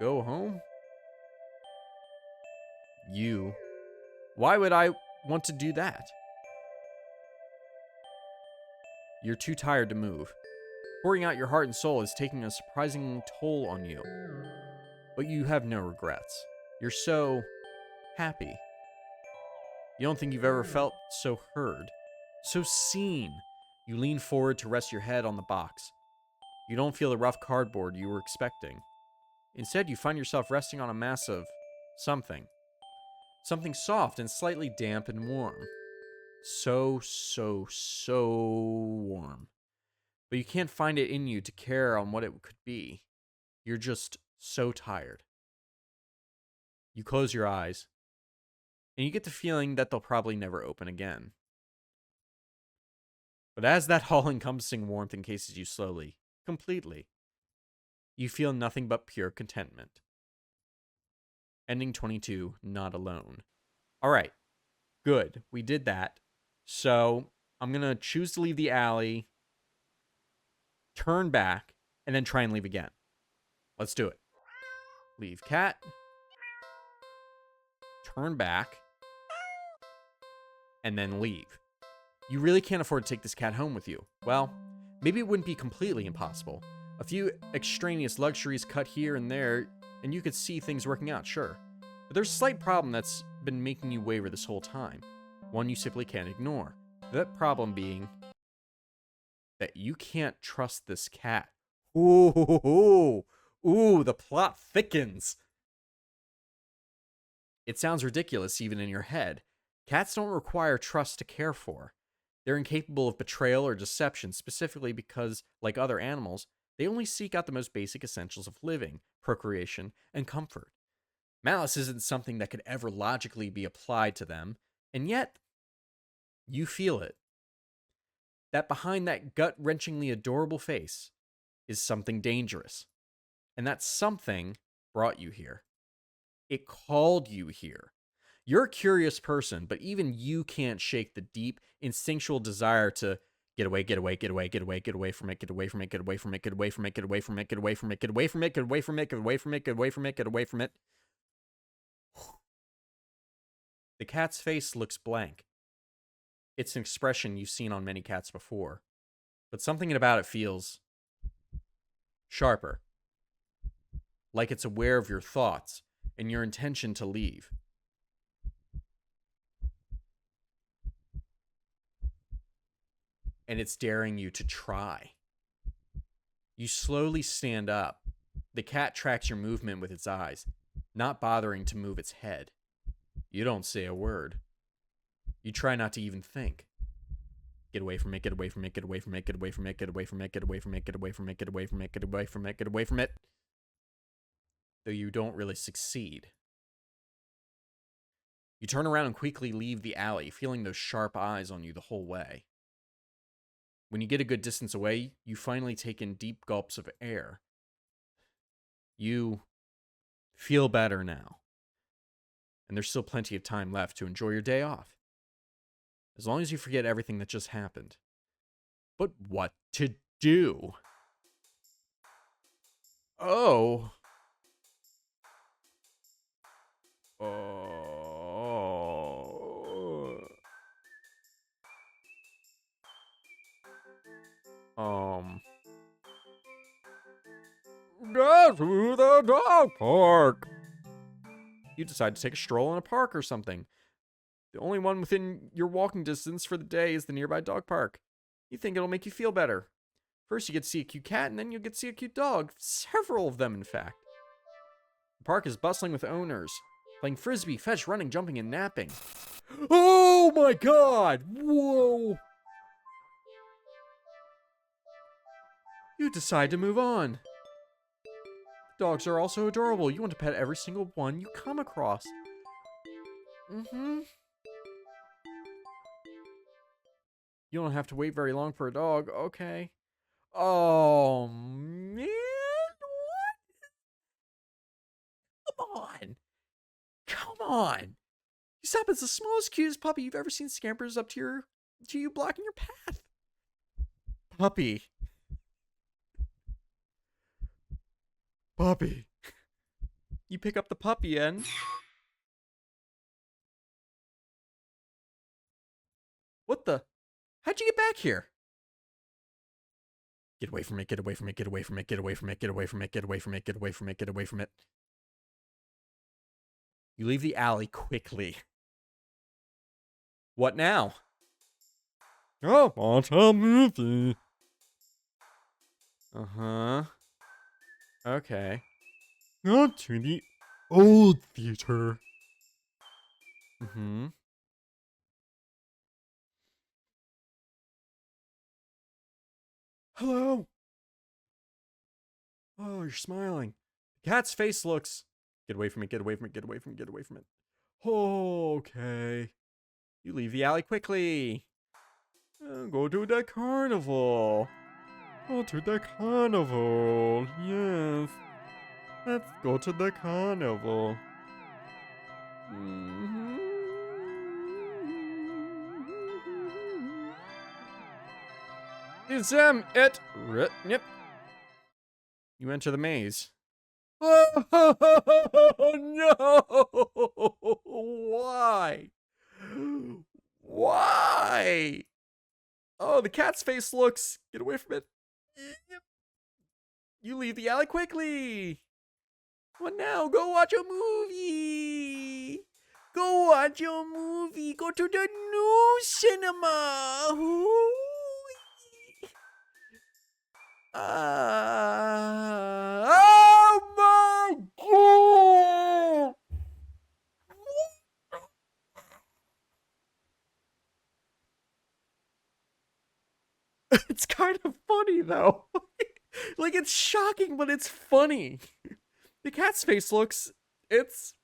go home? You. Why would I want to do that? You're too tired to move. Pouring out your heart and soul is taking a surprising toll on you. But you have no regrets. You're so happy. You don't think you've ever felt so heard, so seen. You lean forward to rest your head on the box. You don't feel the rough cardboard you were expecting. Instead, you find yourself resting on a mass of something. Something soft and slightly damp and warm. So warm. But you can't find it in you to care on what it could be. You're just so tired. You close your eyes, and you get the feeling that they'll probably never open again. But as that all-encompassing warmth encases you slowly, completely, you feel nothing but pure contentment. Ending 22, not alone. All right, good. We did that. So I'm going to choose to leave the alley, turn back, and then try and leave again. Let's do it. Leave cat. Turn back. And then leave. You really can't afford to take this cat home with you. Well, maybe it wouldn't be completely impossible. A few extraneous luxuries cut here and there, and you could see things working out, sure. But there's a slight problem that's been making you waver this whole time. One you simply can't ignore. That problem being that you can't trust this cat. Ooh, the plot thickens. It sounds ridiculous even in your head. Cats don't require trust to care for. They're incapable of betrayal or deception, specifically because, like other animals, they only seek out the most basic essentials of living, procreation, and comfort. Malice isn't something that could ever logically be applied to them, and yet, you feel it. That behind that gut-wrenchingly adorable face is something dangerous. And that something brought you here. It called you here. You're a curious person, but even you can't shake the deep, instinctual desire to get away from it, get away from it, get away from it, get away from it, get away from it, get away from it, get away from it, get away from it, get away from it, get away from it, get away from it, get away from it, get away from it. The cat's face looks blank. It's an expression you've seen on many cats before, but something about it feels sharper, like it's aware of your thoughts and your intention to leave. And it's daring you to try. You slowly stand up. The cat tracks your movement with its eyes, not bothering to move its head. You don't say a word. You try not to even think. Get away from it, get away from it, get away from it, get away from it, get away from it, get away from it, get away from it, get away from it, get away from it, get away from it. Though you don't really succeed. You turn around and quickly leave the alley, feeling those sharp eyes on you the whole way. When you get a good distance away, you finally take in deep gulps of air. You feel better now. And there's still plenty of time left to enjoy your day off. As long as you forget everything that just happened. But what to do? Oh. Go to the dog park. You decide to take a stroll in a park or something. The only one within your walking distance for the day is the nearby dog park. You think it'll make you feel better. First you get to see a cute cat, and then you'll get to see a cute dog. Several of them, in fact. The park is bustling with owners, playing frisbee, fetch, running, jumping, and napping. Oh my god! Whoa! You decide to move on. Dogs are also adorable. You want to pet every single one you come across. You don't have to wait very long for a dog. Okay. Oh, man. What? Come on. Come on. You stop. It's the smallest, cutest puppy you've ever seen scampers up to you blocking your path. Puppy. Puppy. You pick up the puppy and... What the... How'd you get back here? Get away from it, get away from it, get away from it, get away from it, get away from it, get away from it, get away from it, get away from it. You leave the alley quickly. What now? Oh, watch a movie. Uh-huh. Okay. Not to the old theater. Mm-hmm. Hello? Oh, you're smiling. The cat's face looks... Get away from it, get away from it, get away from it, get away from it. Okay. You leave the alley quickly. Go to the carnival. Go to the carnival. Yes. Let's go to the carnival. Is it? Yep. You enter the maze. Oh no! Why? Why? Oh, the cat's face looks. Get away from it. You leave the alley quickly. What now? Go watch a movie. Go watch a movie. Go to the new cinema. Oh my god! It's kind of funny though. Like, it's shocking, but it's funny. The cat's face looks. It's.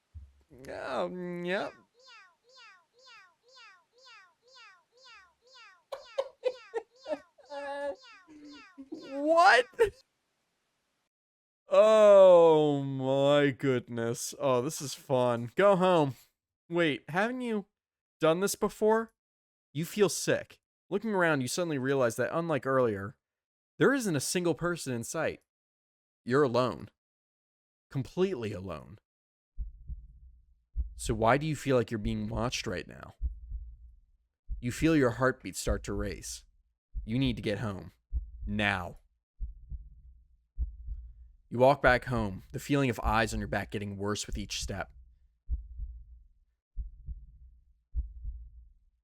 Yeah. What? Oh my goodness. Oh, this is fun. Go home. Wait, haven't you done this before? You feel sick. Looking around, you suddenly realize that unlike earlier, there isn't a single person in sight. You're alone. Completely alone. So why do you feel like you're being watched right now? You feel your heartbeat start to race. You need to get home. Now. You walk back home, the feeling of eyes on your back getting worse with each step.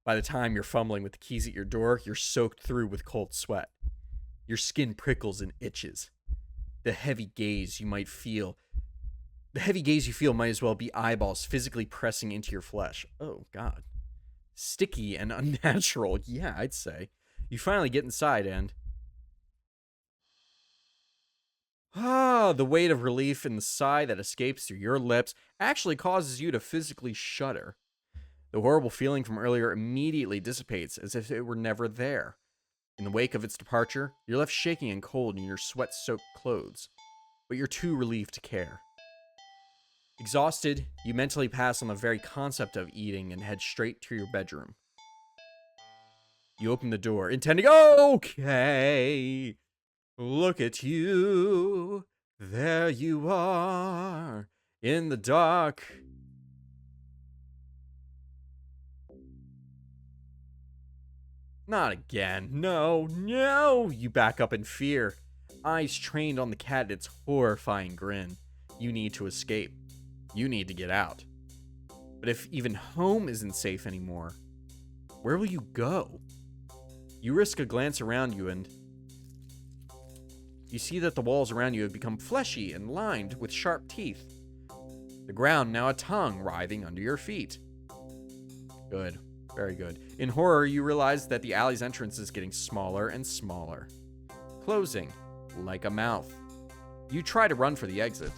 By the time you're fumbling with the keys at your door, you're soaked through with cold sweat. Your skin prickles and itches. The heavy gaze you feel might as well be eyeballs physically pressing into your flesh. Oh, God. Sticky and unnatural, yeah, I'd say. You finally get inside and... the weight of relief and the sigh that escapes through your lips actually causes you to physically shudder. The horrible feeling from earlier immediately dissipates as if it were never there. In the wake of its departure, you're left shaking and cold in your sweat-soaked clothes, but you're too relieved to care. Exhausted, you mentally pass on the very concept of eating and head straight to your bedroom. You open the door, intending, okay, look at you, there you are, in the dark. Not again. No, no! You back up in fear. Eyes trained on the cat and its horrifying grin. You need to escape. You need to get out. But if even home isn't safe anymore, where will you go? You risk a glance around you and you see that the walls around you have become fleshy and lined with sharp teeth. The ground now a tongue writhing under your feet. Good. Very good. In horror, you realize that the alley's entrance is getting smaller and smaller, closing like a mouth. You try to run for the exit.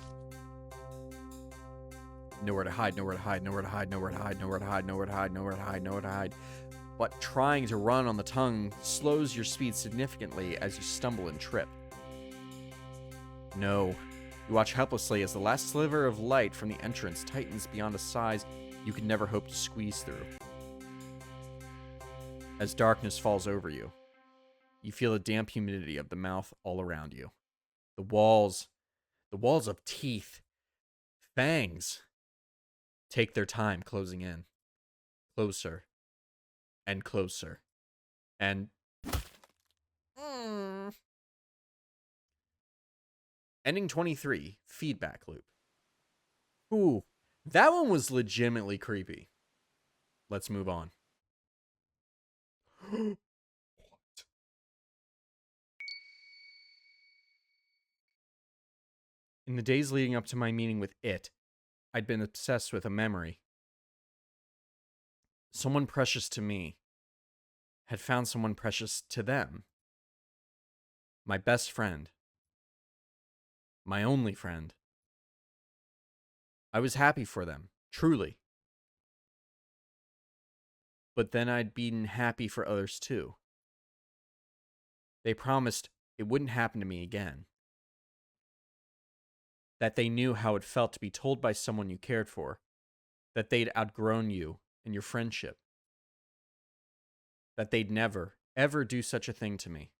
Nowhere to hide, nowhere to hide, nowhere to hide, nowhere to hide, nowhere to hide, nowhere to hide, nowhere to hide, nowhere to hide. But trying to run on the tongue slows your speed significantly as you stumble and trip. No. You watch helplessly as the last sliver of light from the entrance tightens beyond a size you could never hope to squeeze through. As darkness falls over you, you feel the damp humidity of the mouth all around you. The walls of teeth, fangs, take their time closing in. Closer and closer. And... Ending 23, feedback loop. Ooh, that one was legitimately creepy. Let's move on. What? In the days leading up to my meeting with it, I'd been obsessed with a memory. Someone precious to me had found someone precious to them. My best friend. My only friend. I was happy for them, truly. But then I'd been happy for others too. They promised it wouldn't happen to me again. That they knew how it felt to be told by someone you cared for that they'd outgrown you and your friendship. That they'd never, ever do such a thing to me.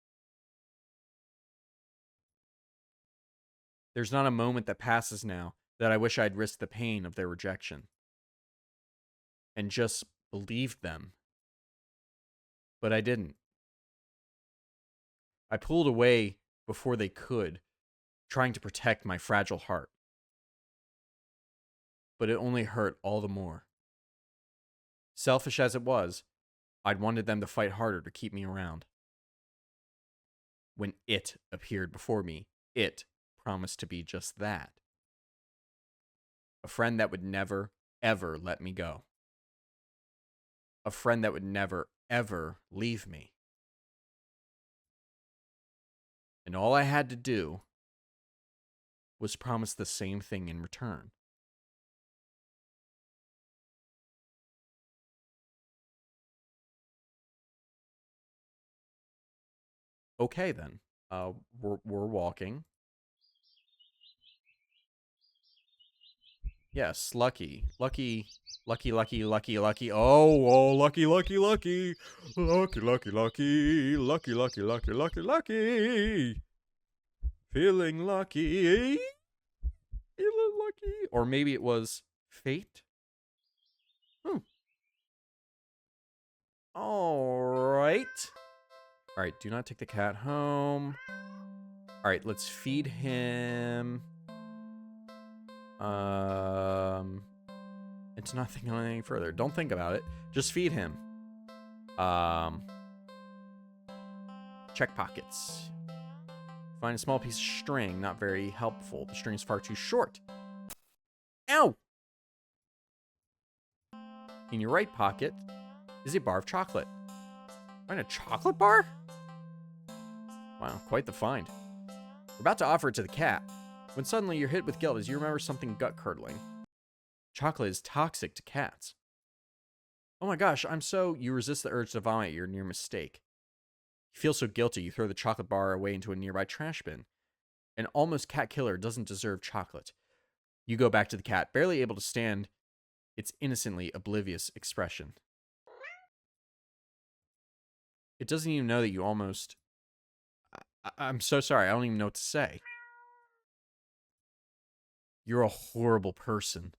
There's not a moment that passes now that I wish I'd risked the pain of their rejection. And just believed them. But I didn't. I pulled away before they could, trying to protect my fragile heart. But it only hurt all the more. Selfish as it was, I'd wanted them to fight harder to keep me around. When it appeared before me, it promised to be just that. A friend that would never, ever let me go. A friend that would never, ever leave me. And all I had to do was promise the same thing in return. Okay, then. We're walking. Yes, lucky. Lucky. Lucky, lucky, lucky, lucky. Oh, lucky, lucky, lucky. Lucky, lucky, lucky. Lucky, lucky, lucky, lucky, lucky. Feeling lucky. Feeling lucky. Or maybe it was fate? Alright. Alright, do not take the cat home. Alright, let's feed him. It's not thinking on anything further. Don't think about it. Just feed him. Check pockets. Find a small piece of string. Not very helpful. The string is far too short. Ow! In your right pocket is a bar of chocolate. Find a chocolate bar? Wow, quite the find. We're about to offer it to the cat, when suddenly you're hit with guilt as you remember something gut-curdling. Chocolate is toxic to cats. Oh my gosh, you resist the urge to vomit your near mistake. You feel so guilty you throw the chocolate bar away into a nearby trash bin. An almost cat killer doesn't deserve chocolate. You go back to the cat, barely able to stand its innocently oblivious expression. It doesn't even know that you almost... I'm so sorry, I don't even know what to say. You're a horrible person.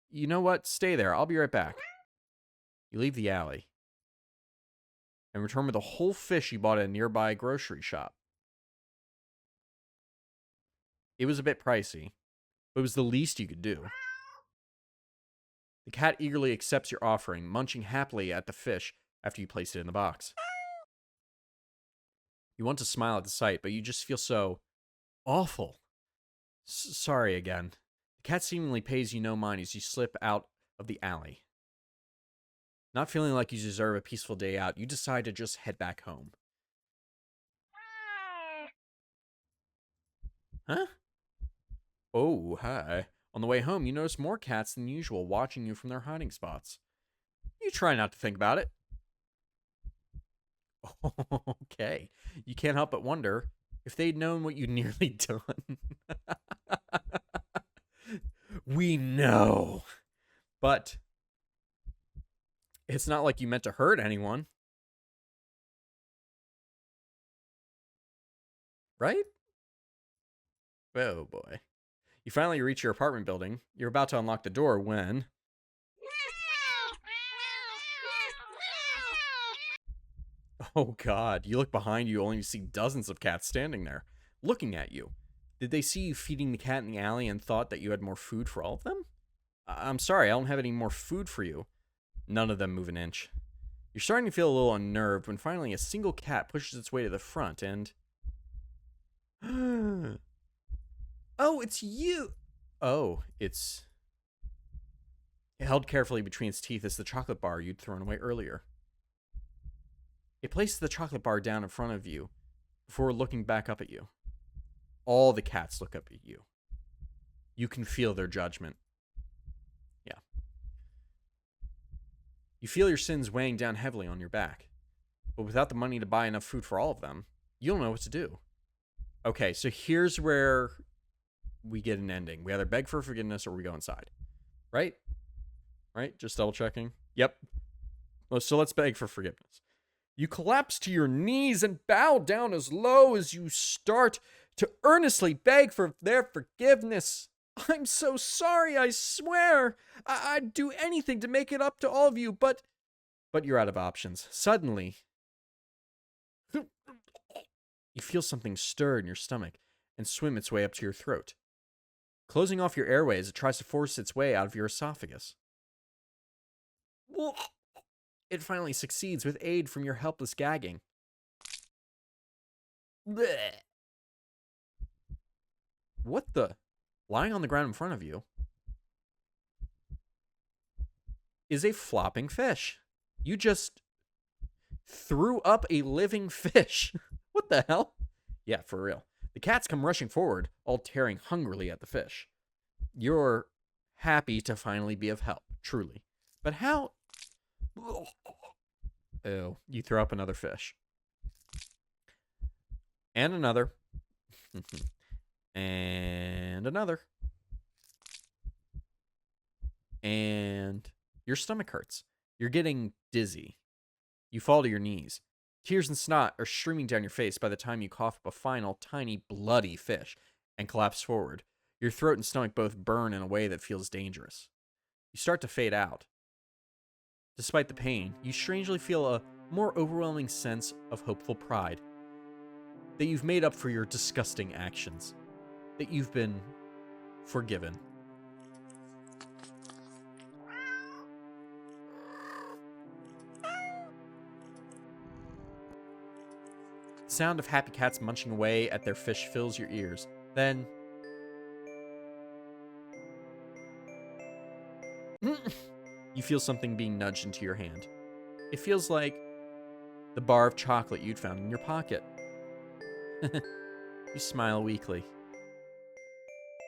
You know what? Stay there. I'll be right back. You leave the alley and return with a whole fish you bought at a nearby grocery shop. It was a bit pricey, but it was the least you could do. The cat eagerly accepts your offering, munching happily at the fish after you place it in the box. You want to smile at the sight, but you just feel so awful. Sorry again. The cat seemingly pays you no mind as you slip out of the alley. Not feeling like you deserve a peaceful day out, you decide to just head back home. Huh? Oh, hi. On the way home, you notice more cats than usual watching you from their hiding spots. You try not to think about it. Okay. You can't help but wonder if they'd known what you'd nearly done. We know. But it's not like you meant to hurt anyone. Right? Oh boy. You finally reach your apartment building. You're about to unlock the door when... Oh god, you look behind you only to see dozens of cats standing there, looking at you. Did they see you feeding the cat in the alley and thought that you had more food for all of them? I'm sorry, I don't have any more food for you. None of them move an inch. You're starting to feel a little unnerved when finally a single cat pushes its way to the front and... Oh, it's you. Oh, it's held carefully between its teeth is the chocolate bar you'd thrown away earlier. It places the chocolate bar down in front of you before looking back up at you. All the cats look up at you. You can feel their judgment. Yeah. You feel your sins weighing down heavily on your back. But without the money to buy enough food for all of them, you don't know what to do. Okay, so here's where we get an ending. We either beg for forgiveness or we go inside. Right? Right? Just double checking. Yep. Oh, so let's beg for forgiveness. You collapse to your knees and bow down as low as you start to earnestly beg for their forgiveness. I'm so sorry, I swear. I'd do anything to make it up to all of you, but you're out of options. Suddenly, you feel something stir in your stomach and swim its way up to your throat. Closing off your airways, it tries to force its way out of your esophagus. It finally succeeds with aid from your helpless gagging. Blech. What the? Lying on the ground in front of you is a flopping fish. You just threw up a living fish. What the hell? Yeah, for real. The cats come rushing forward, all tearing hungrily at the fish. You're happy to finally be of help, truly. But how? Ew, you throw up another fish. And another. And another. And your stomach hurts. You're getting dizzy. You fall to your knees. Tears and snot are streaming down your face by the time you cough up a final, tiny, bloody fish and collapse forward. Your throat and stomach both burn in a way that feels dangerous. You start to fade out. Despite the pain, you strangely feel a more overwhelming sense of hopeful pride. That you've made up for your disgusting actions. That you've been forgiven. The sound of happy cats munching away at their fish fills your ears. Then you feel something being nudged into your hand. It feels like the bar of chocolate you'd found in your pocket. You smile weakly.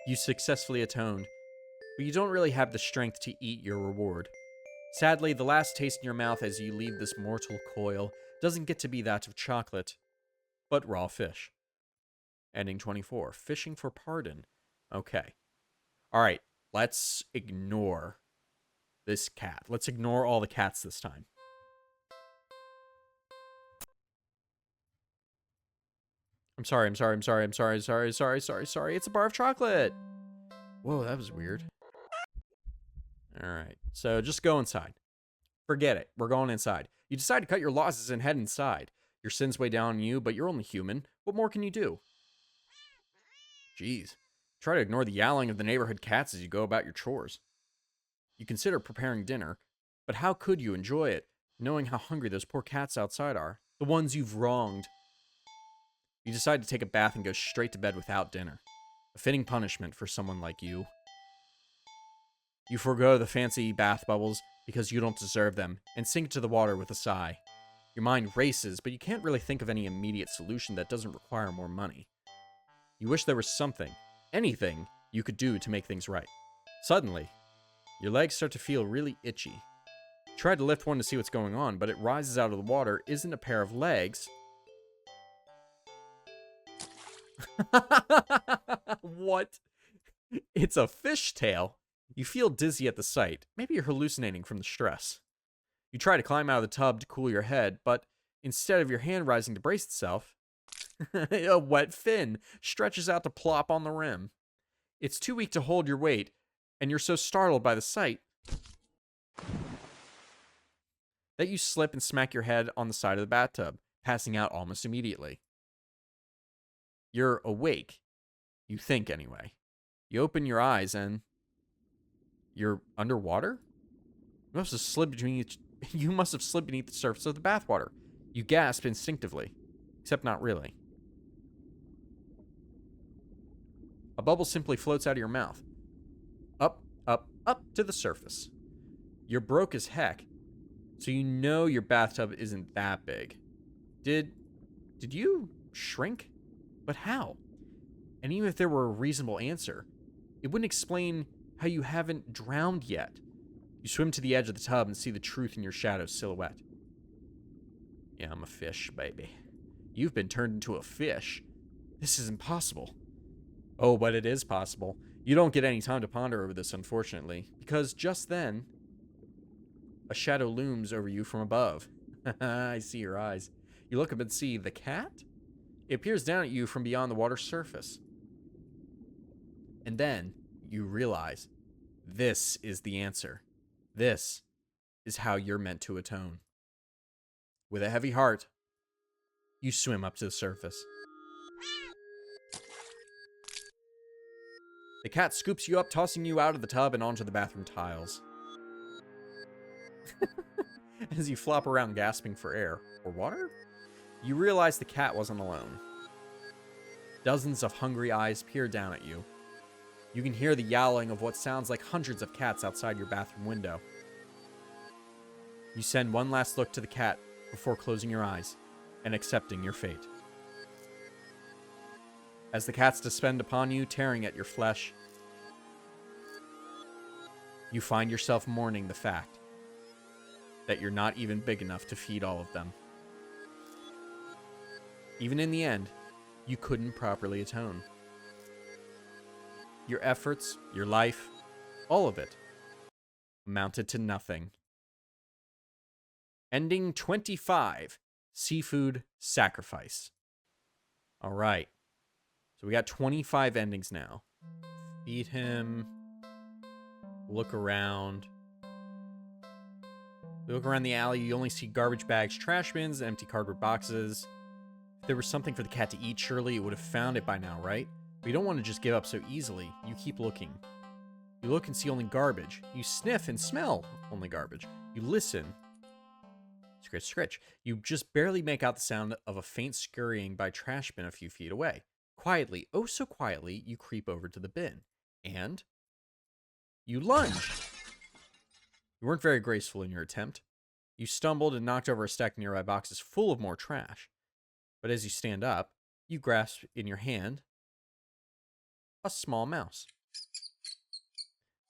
You successfully atoned, but you don't really have the strength to eat your reward. Sadly, the last taste in your mouth as you leave this mortal coil doesn't get to be that of chocolate, but raw fish. Ending 24. Fishing for pardon. Okay. Alright, let's ignore this cat. Let's ignore all the cats this time. I'm sorry. It's a bar of chocolate. Whoa, that was weird. Alright, so just go inside. Forget it. We're going inside. You decide to cut your losses and head inside. Your sins weigh down on you, but you're only human. What more can you do? Jeez. Try to ignore the yowling of the neighborhood cats as you go about your chores. You consider preparing dinner, but how could you enjoy it, knowing how hungry those poor cats outside are? The ones you've wronged. You decide to take a bath and go straight to bed without dinner. A fitting punishment for someone like you. You forego the fancy bath bubbles because you don't deserve them, and sink into the water with a sigh. Your mind races, but you can't really think of any immediate solution that doesn't require more money. You wish there was something, anything, you could do to make things right. Suddenly, your legs start to feel really itchy. You try to lift one to see what's going on, but it rises out of the water isn't a pair of legs. What? It's a fishtail. You feel dizzy at the sight. Maybe you're hallucinating from the stress. You try to climb out of the tub to cool your head, but instead of your hand rising to brace itself, a wet fin stretches out to plop on the rim. It's too weak to hold your weight, and you're so startled by the sight that you slip and smack your head on the side of the bathtub, passing out almost immediately. You're awake. You think, anyway. You open your eyes and you're underwater? You must have slid beneath the surface of the bathwater. You gasp instinctively, except not really. A bubble simply floats out of your mouth. Up, up, up to the surface. You're broke as heck, so you know your bathtub isn't that big. Did you shrink? But how? And even if there were a reasonable answer, it wouldn't explain how you haven't drowned yet. You swim to the edge of the tub and see the truth in your shadow's silhouette. Yeah, I'm a fish, baby. You've been turned into a fish. This is impossible. Oh, but it is possible. You don't get any time to ponder over this, unfortunately, because just then, a shadow looms over you from above. I see your eyes. You look up and see the cat? It appears down at you from beyond the water's surface. And then you realize this is the answer. This is how you're meant to atone. With a heavy heart, you swim up to the surface. The cat scoops you up, tossing you out of the tub and onto the bathroom tiles. As you flop around gasping for air or water, you realize the cat wasn't alone. Dozens of hungry eyes peer down at you. You can hear the yowling of what sounds like hundreds of cats outside your bathroom window. You send one last look to the cat before closing your eyes and accepting your fate. As the cats descend upon you, tearing at your flesh, you find yourself mourning the fact that you're not even big enough to feed all of them. Even in the end, you couldn't properly atone. Your efforts, your life, all of it, amounted to nothing. Ending 25, Seafood Sacrifice. All right. So we got 25 endings now. Feed him. Look around. You look around the alley, you only see garbage bags, trash bins, empty cardboard boxes. If there was something for the cat to eat, surely it would have found it by now, right? But you don't want to just give up so easily. You keep looking. You look and see only garbage. You sniff and smell only garbage. You listen. Scritch, scritch. You just barely make out the sound of a faint scurrying by trash bin a few feet away. Quietly, oh so quietly, you creep over to the bin. And you lunge. You weren't very graceful in your attempt. You stumbled and knocked over a stack of nearby boxes full of more trash. But as you stand up, you grasp in your hand a small mouse.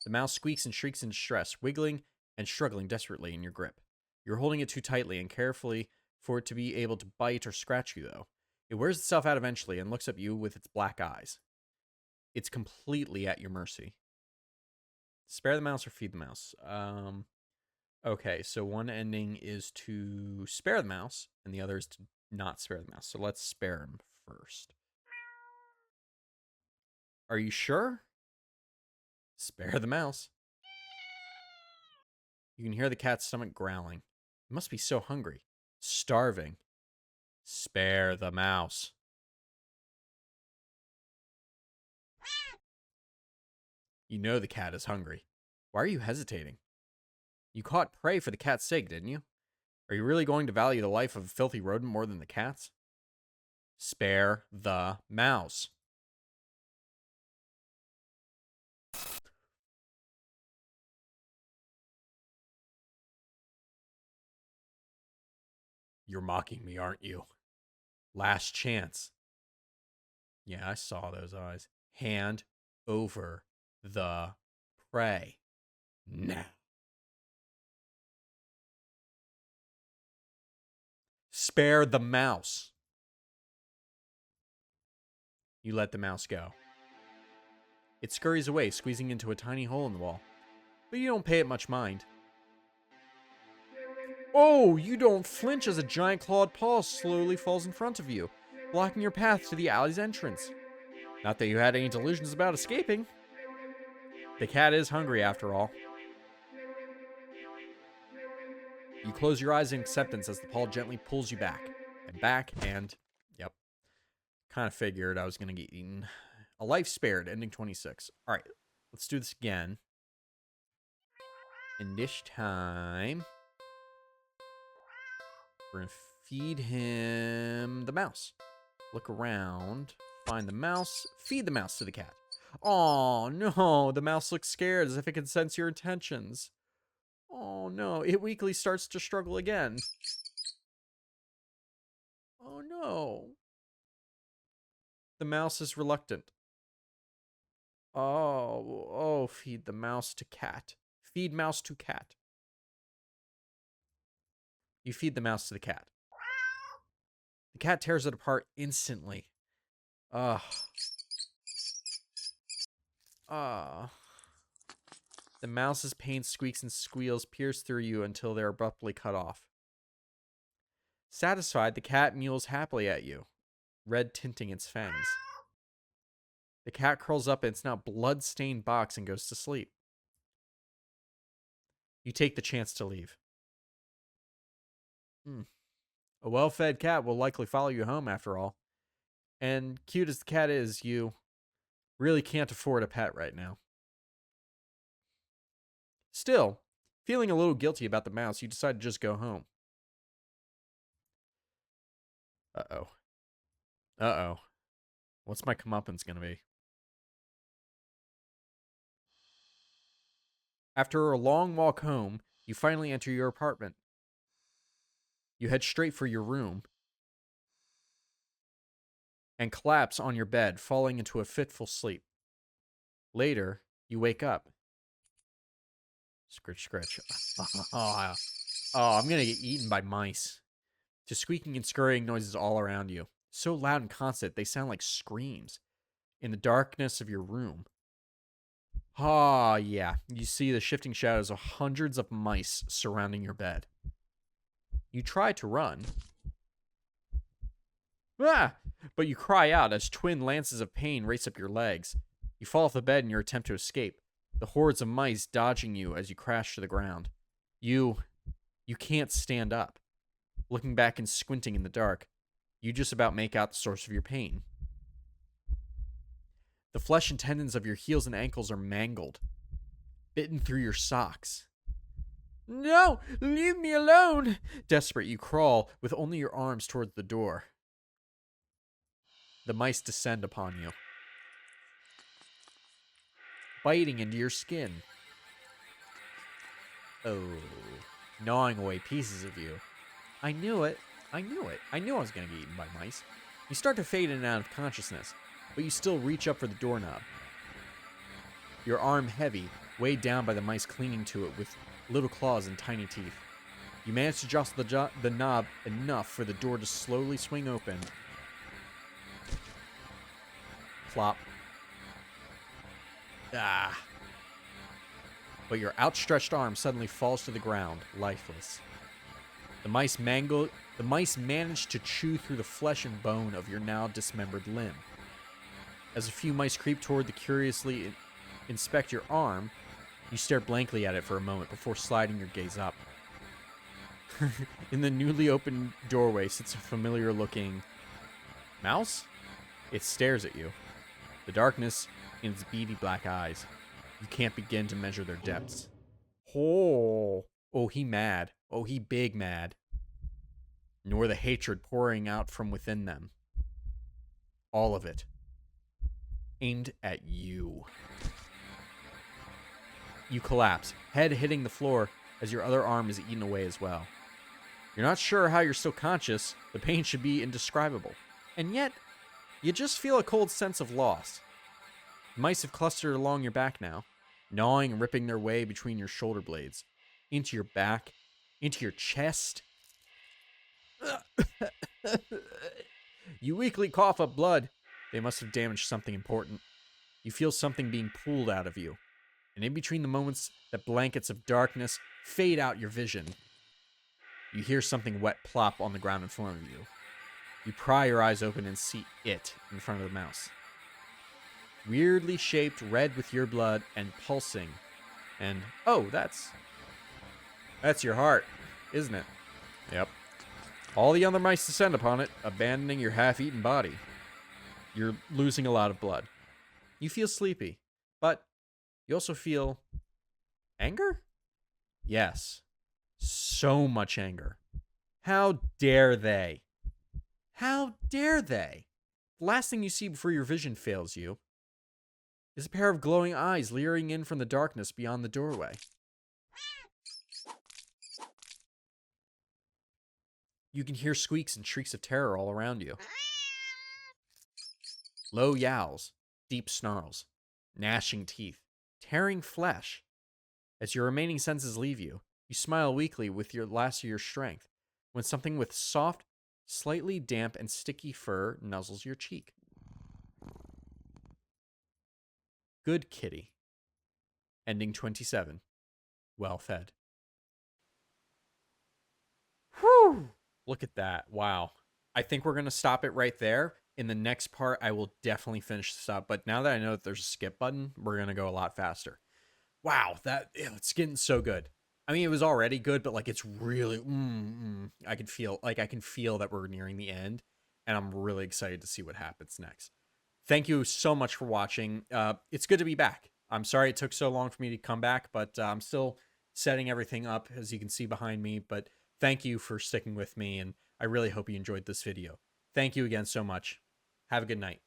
The mouse squeaks and shrieks in distress, wiggling and struggling desperately in your grip. You're holding it too tightly and carefully for it to be able to bite or scratch you, though. It wears itself out eventually and looks at you with its black eyes. It's completely at your mercy. Spare the mouse or feed the mouse? Okay, so one ending is to spare the mouse, and the other is to not spare the mouse. So let's spare him first. Are you sure? Spare the mouse. You can hear the cat's stomach growling. It must be so hungry. Starving. Spare the mouse. You know the cat is hungry. Why are you hesitating? You caught prey for the cat's sake, didn't you? Are you really going to value the life of a filthy rodent more than the cat's? Spare the mouse. You're mocking me, aren't you? Last chance. Yeah, I saw those eyes. Hand over the prey. Now. Spare the mouse. You let the mouse go. It scurries away, squeezing into a tiny hole in the wall. But you don't pay it much mind. Oh, you don't flinch as a giant clawed paw slowly falls in front of you, blocking your path to the alley's entrance. Not that you had any delusions about escaping. The cat is hungry after all. You close your eyes in acceptance as the paw gently pulls you back, and yep. Kind of figured I was going to get eaten. A life spared, ending 26. All right, let's do this again. And this time, we're going to feed him the mouse. Look around, find the mouse, feed the mouse to the cat. Oh, no. The mouse looks scared as if it can sense your intentions. Oh, no. It weakly starts to struggle again. Oh, no. The mouse is reluctant. Oh, feed the mouse to cat. Feed mouse to cat. You feed the mouse to the cat. The cat tears it apart instantly. Ugh. Ah. The mouse's pain squeaks and squeals pierce through you until they're abruptly cut off. Satisfied, the cat mews happily at you, red tinting its fangs. The cat curls up in its now blood-stained box and goes to sleep. You take the chance to leave. A well-fed cat will likely follow you home after all. And cute as the cat is, you really can't afford a pet right now. Still, feeling a little guilty about the mouse, you decide to just go home. Uh-oh. Uh-oh. What's my comeuppance gonna be? After a long walk home, you finally enter your apartment. You head straight for your room and collapse on your bed, falling into a fitful sleep. Later, you wake up. Scritch, scratch. Oh, I'm gonna get eaten by mice. To squeaking and scurrying noises all around you. So loud and constant, they sound like screams. In the darkness of your room. Yeah. You see the shifting shadows of hundreds of mice surrounding your bed. You try to run. But you cry out as twin lances of pain race up your legs. You fall off the bed in your attempt to escape. The hordes of mice dodging you as you crash to the ground. You can't stand up. Looking back and squinting in the dark, you just about make out the source of your pain. The flesh and tendons of your heels and ankles are mangled, bitten through your socks. No, leave me alone! Desperate, you crawl with only your arms towards the door. The mice descend upon you, biting into your skin. Oh, gnawing away pieces of you. I knew it. I knew I was going to get eaten by mice. You start to fade in and out of consciousness, but you still reach up for the doorknob. Your arm heavy, weighed down by the mice clinging to it with little claws and tiny teeth. You manage to jostle the knob enough for the door to slowly swing open. Plop. But your outstretched arm suddenly falls to the ground, lifeless. The mice manage to chew through the flesh and bone of your now dismembered limb. As a few mice creep toward to curiously inspect your arm, you stare blankly at it for a moment before sliding your gaze up. In the newly opened doorway sits a familiar-looking mouse. It stares at you. The darkness in its beady black eyes. You can't begin to measure their depths. Oh, he mad. Oh, he big mad. Nor the hatred pouring out from within them. All of it. Aimed at you. You collapse, head hitting the floor as your other arm is eaten away as well. You're not sure how you're still conscious. The pain should be indescribable. And yet, you just feel a cold sense of loss. Mice have clustered along your back now, gnawing and ripping their way between your shoulder blades, into your back, into your chest. You weakly cough up blood. They must have damaged something important. You feel something being pulled out of you. And in between the moments that blankets of darkness fade out your vision, you hear something wet plop on the ground in front of you. You pry your eyes open and see it in front of the mouse. Weirdly shaped, red with your blood and pulsing. And, that's your heart, isn't it? Yep. All the other mice descend upon it, abandoning your half-eaten body. You're losing a lot of blood. You feel sleepy, but you also feel anger? Yes. So much anger. How dare they? How dare they? The last thing you see before your vision fails you is a pair of glowing eyes leering in from the darkness beyond the doorway. You can hear squeaks and shrieks of terror all around you. Low yowls, deep snarls, gnashing teeth, tearing flesh. As your remaining senses leave you, you smile weakly with your last of your strength when something with soft, slightly damp and sticky fur nuzzles your cheek. Good kitty. Ending 27. Well fed. Whew! Look at that. Wow. I think we're going to stop it right there. In the next part, I will definitely finish this up. But now that I know that there's a skip button, we're going to go a lot faster. Wow, it's getting so good. I mean, it was already good, but like it's really, I can feel that we're nearing the end, and I'm really excited to see what happens next. Thank you so much for watching. It's good to be back. I'm sorry it took so long for me to come back, but I'm still setting everything up, as you can see behind me. But thank you for sticking with me, and I really hope you enjoyed this video. Thank you again so much. Have a good night.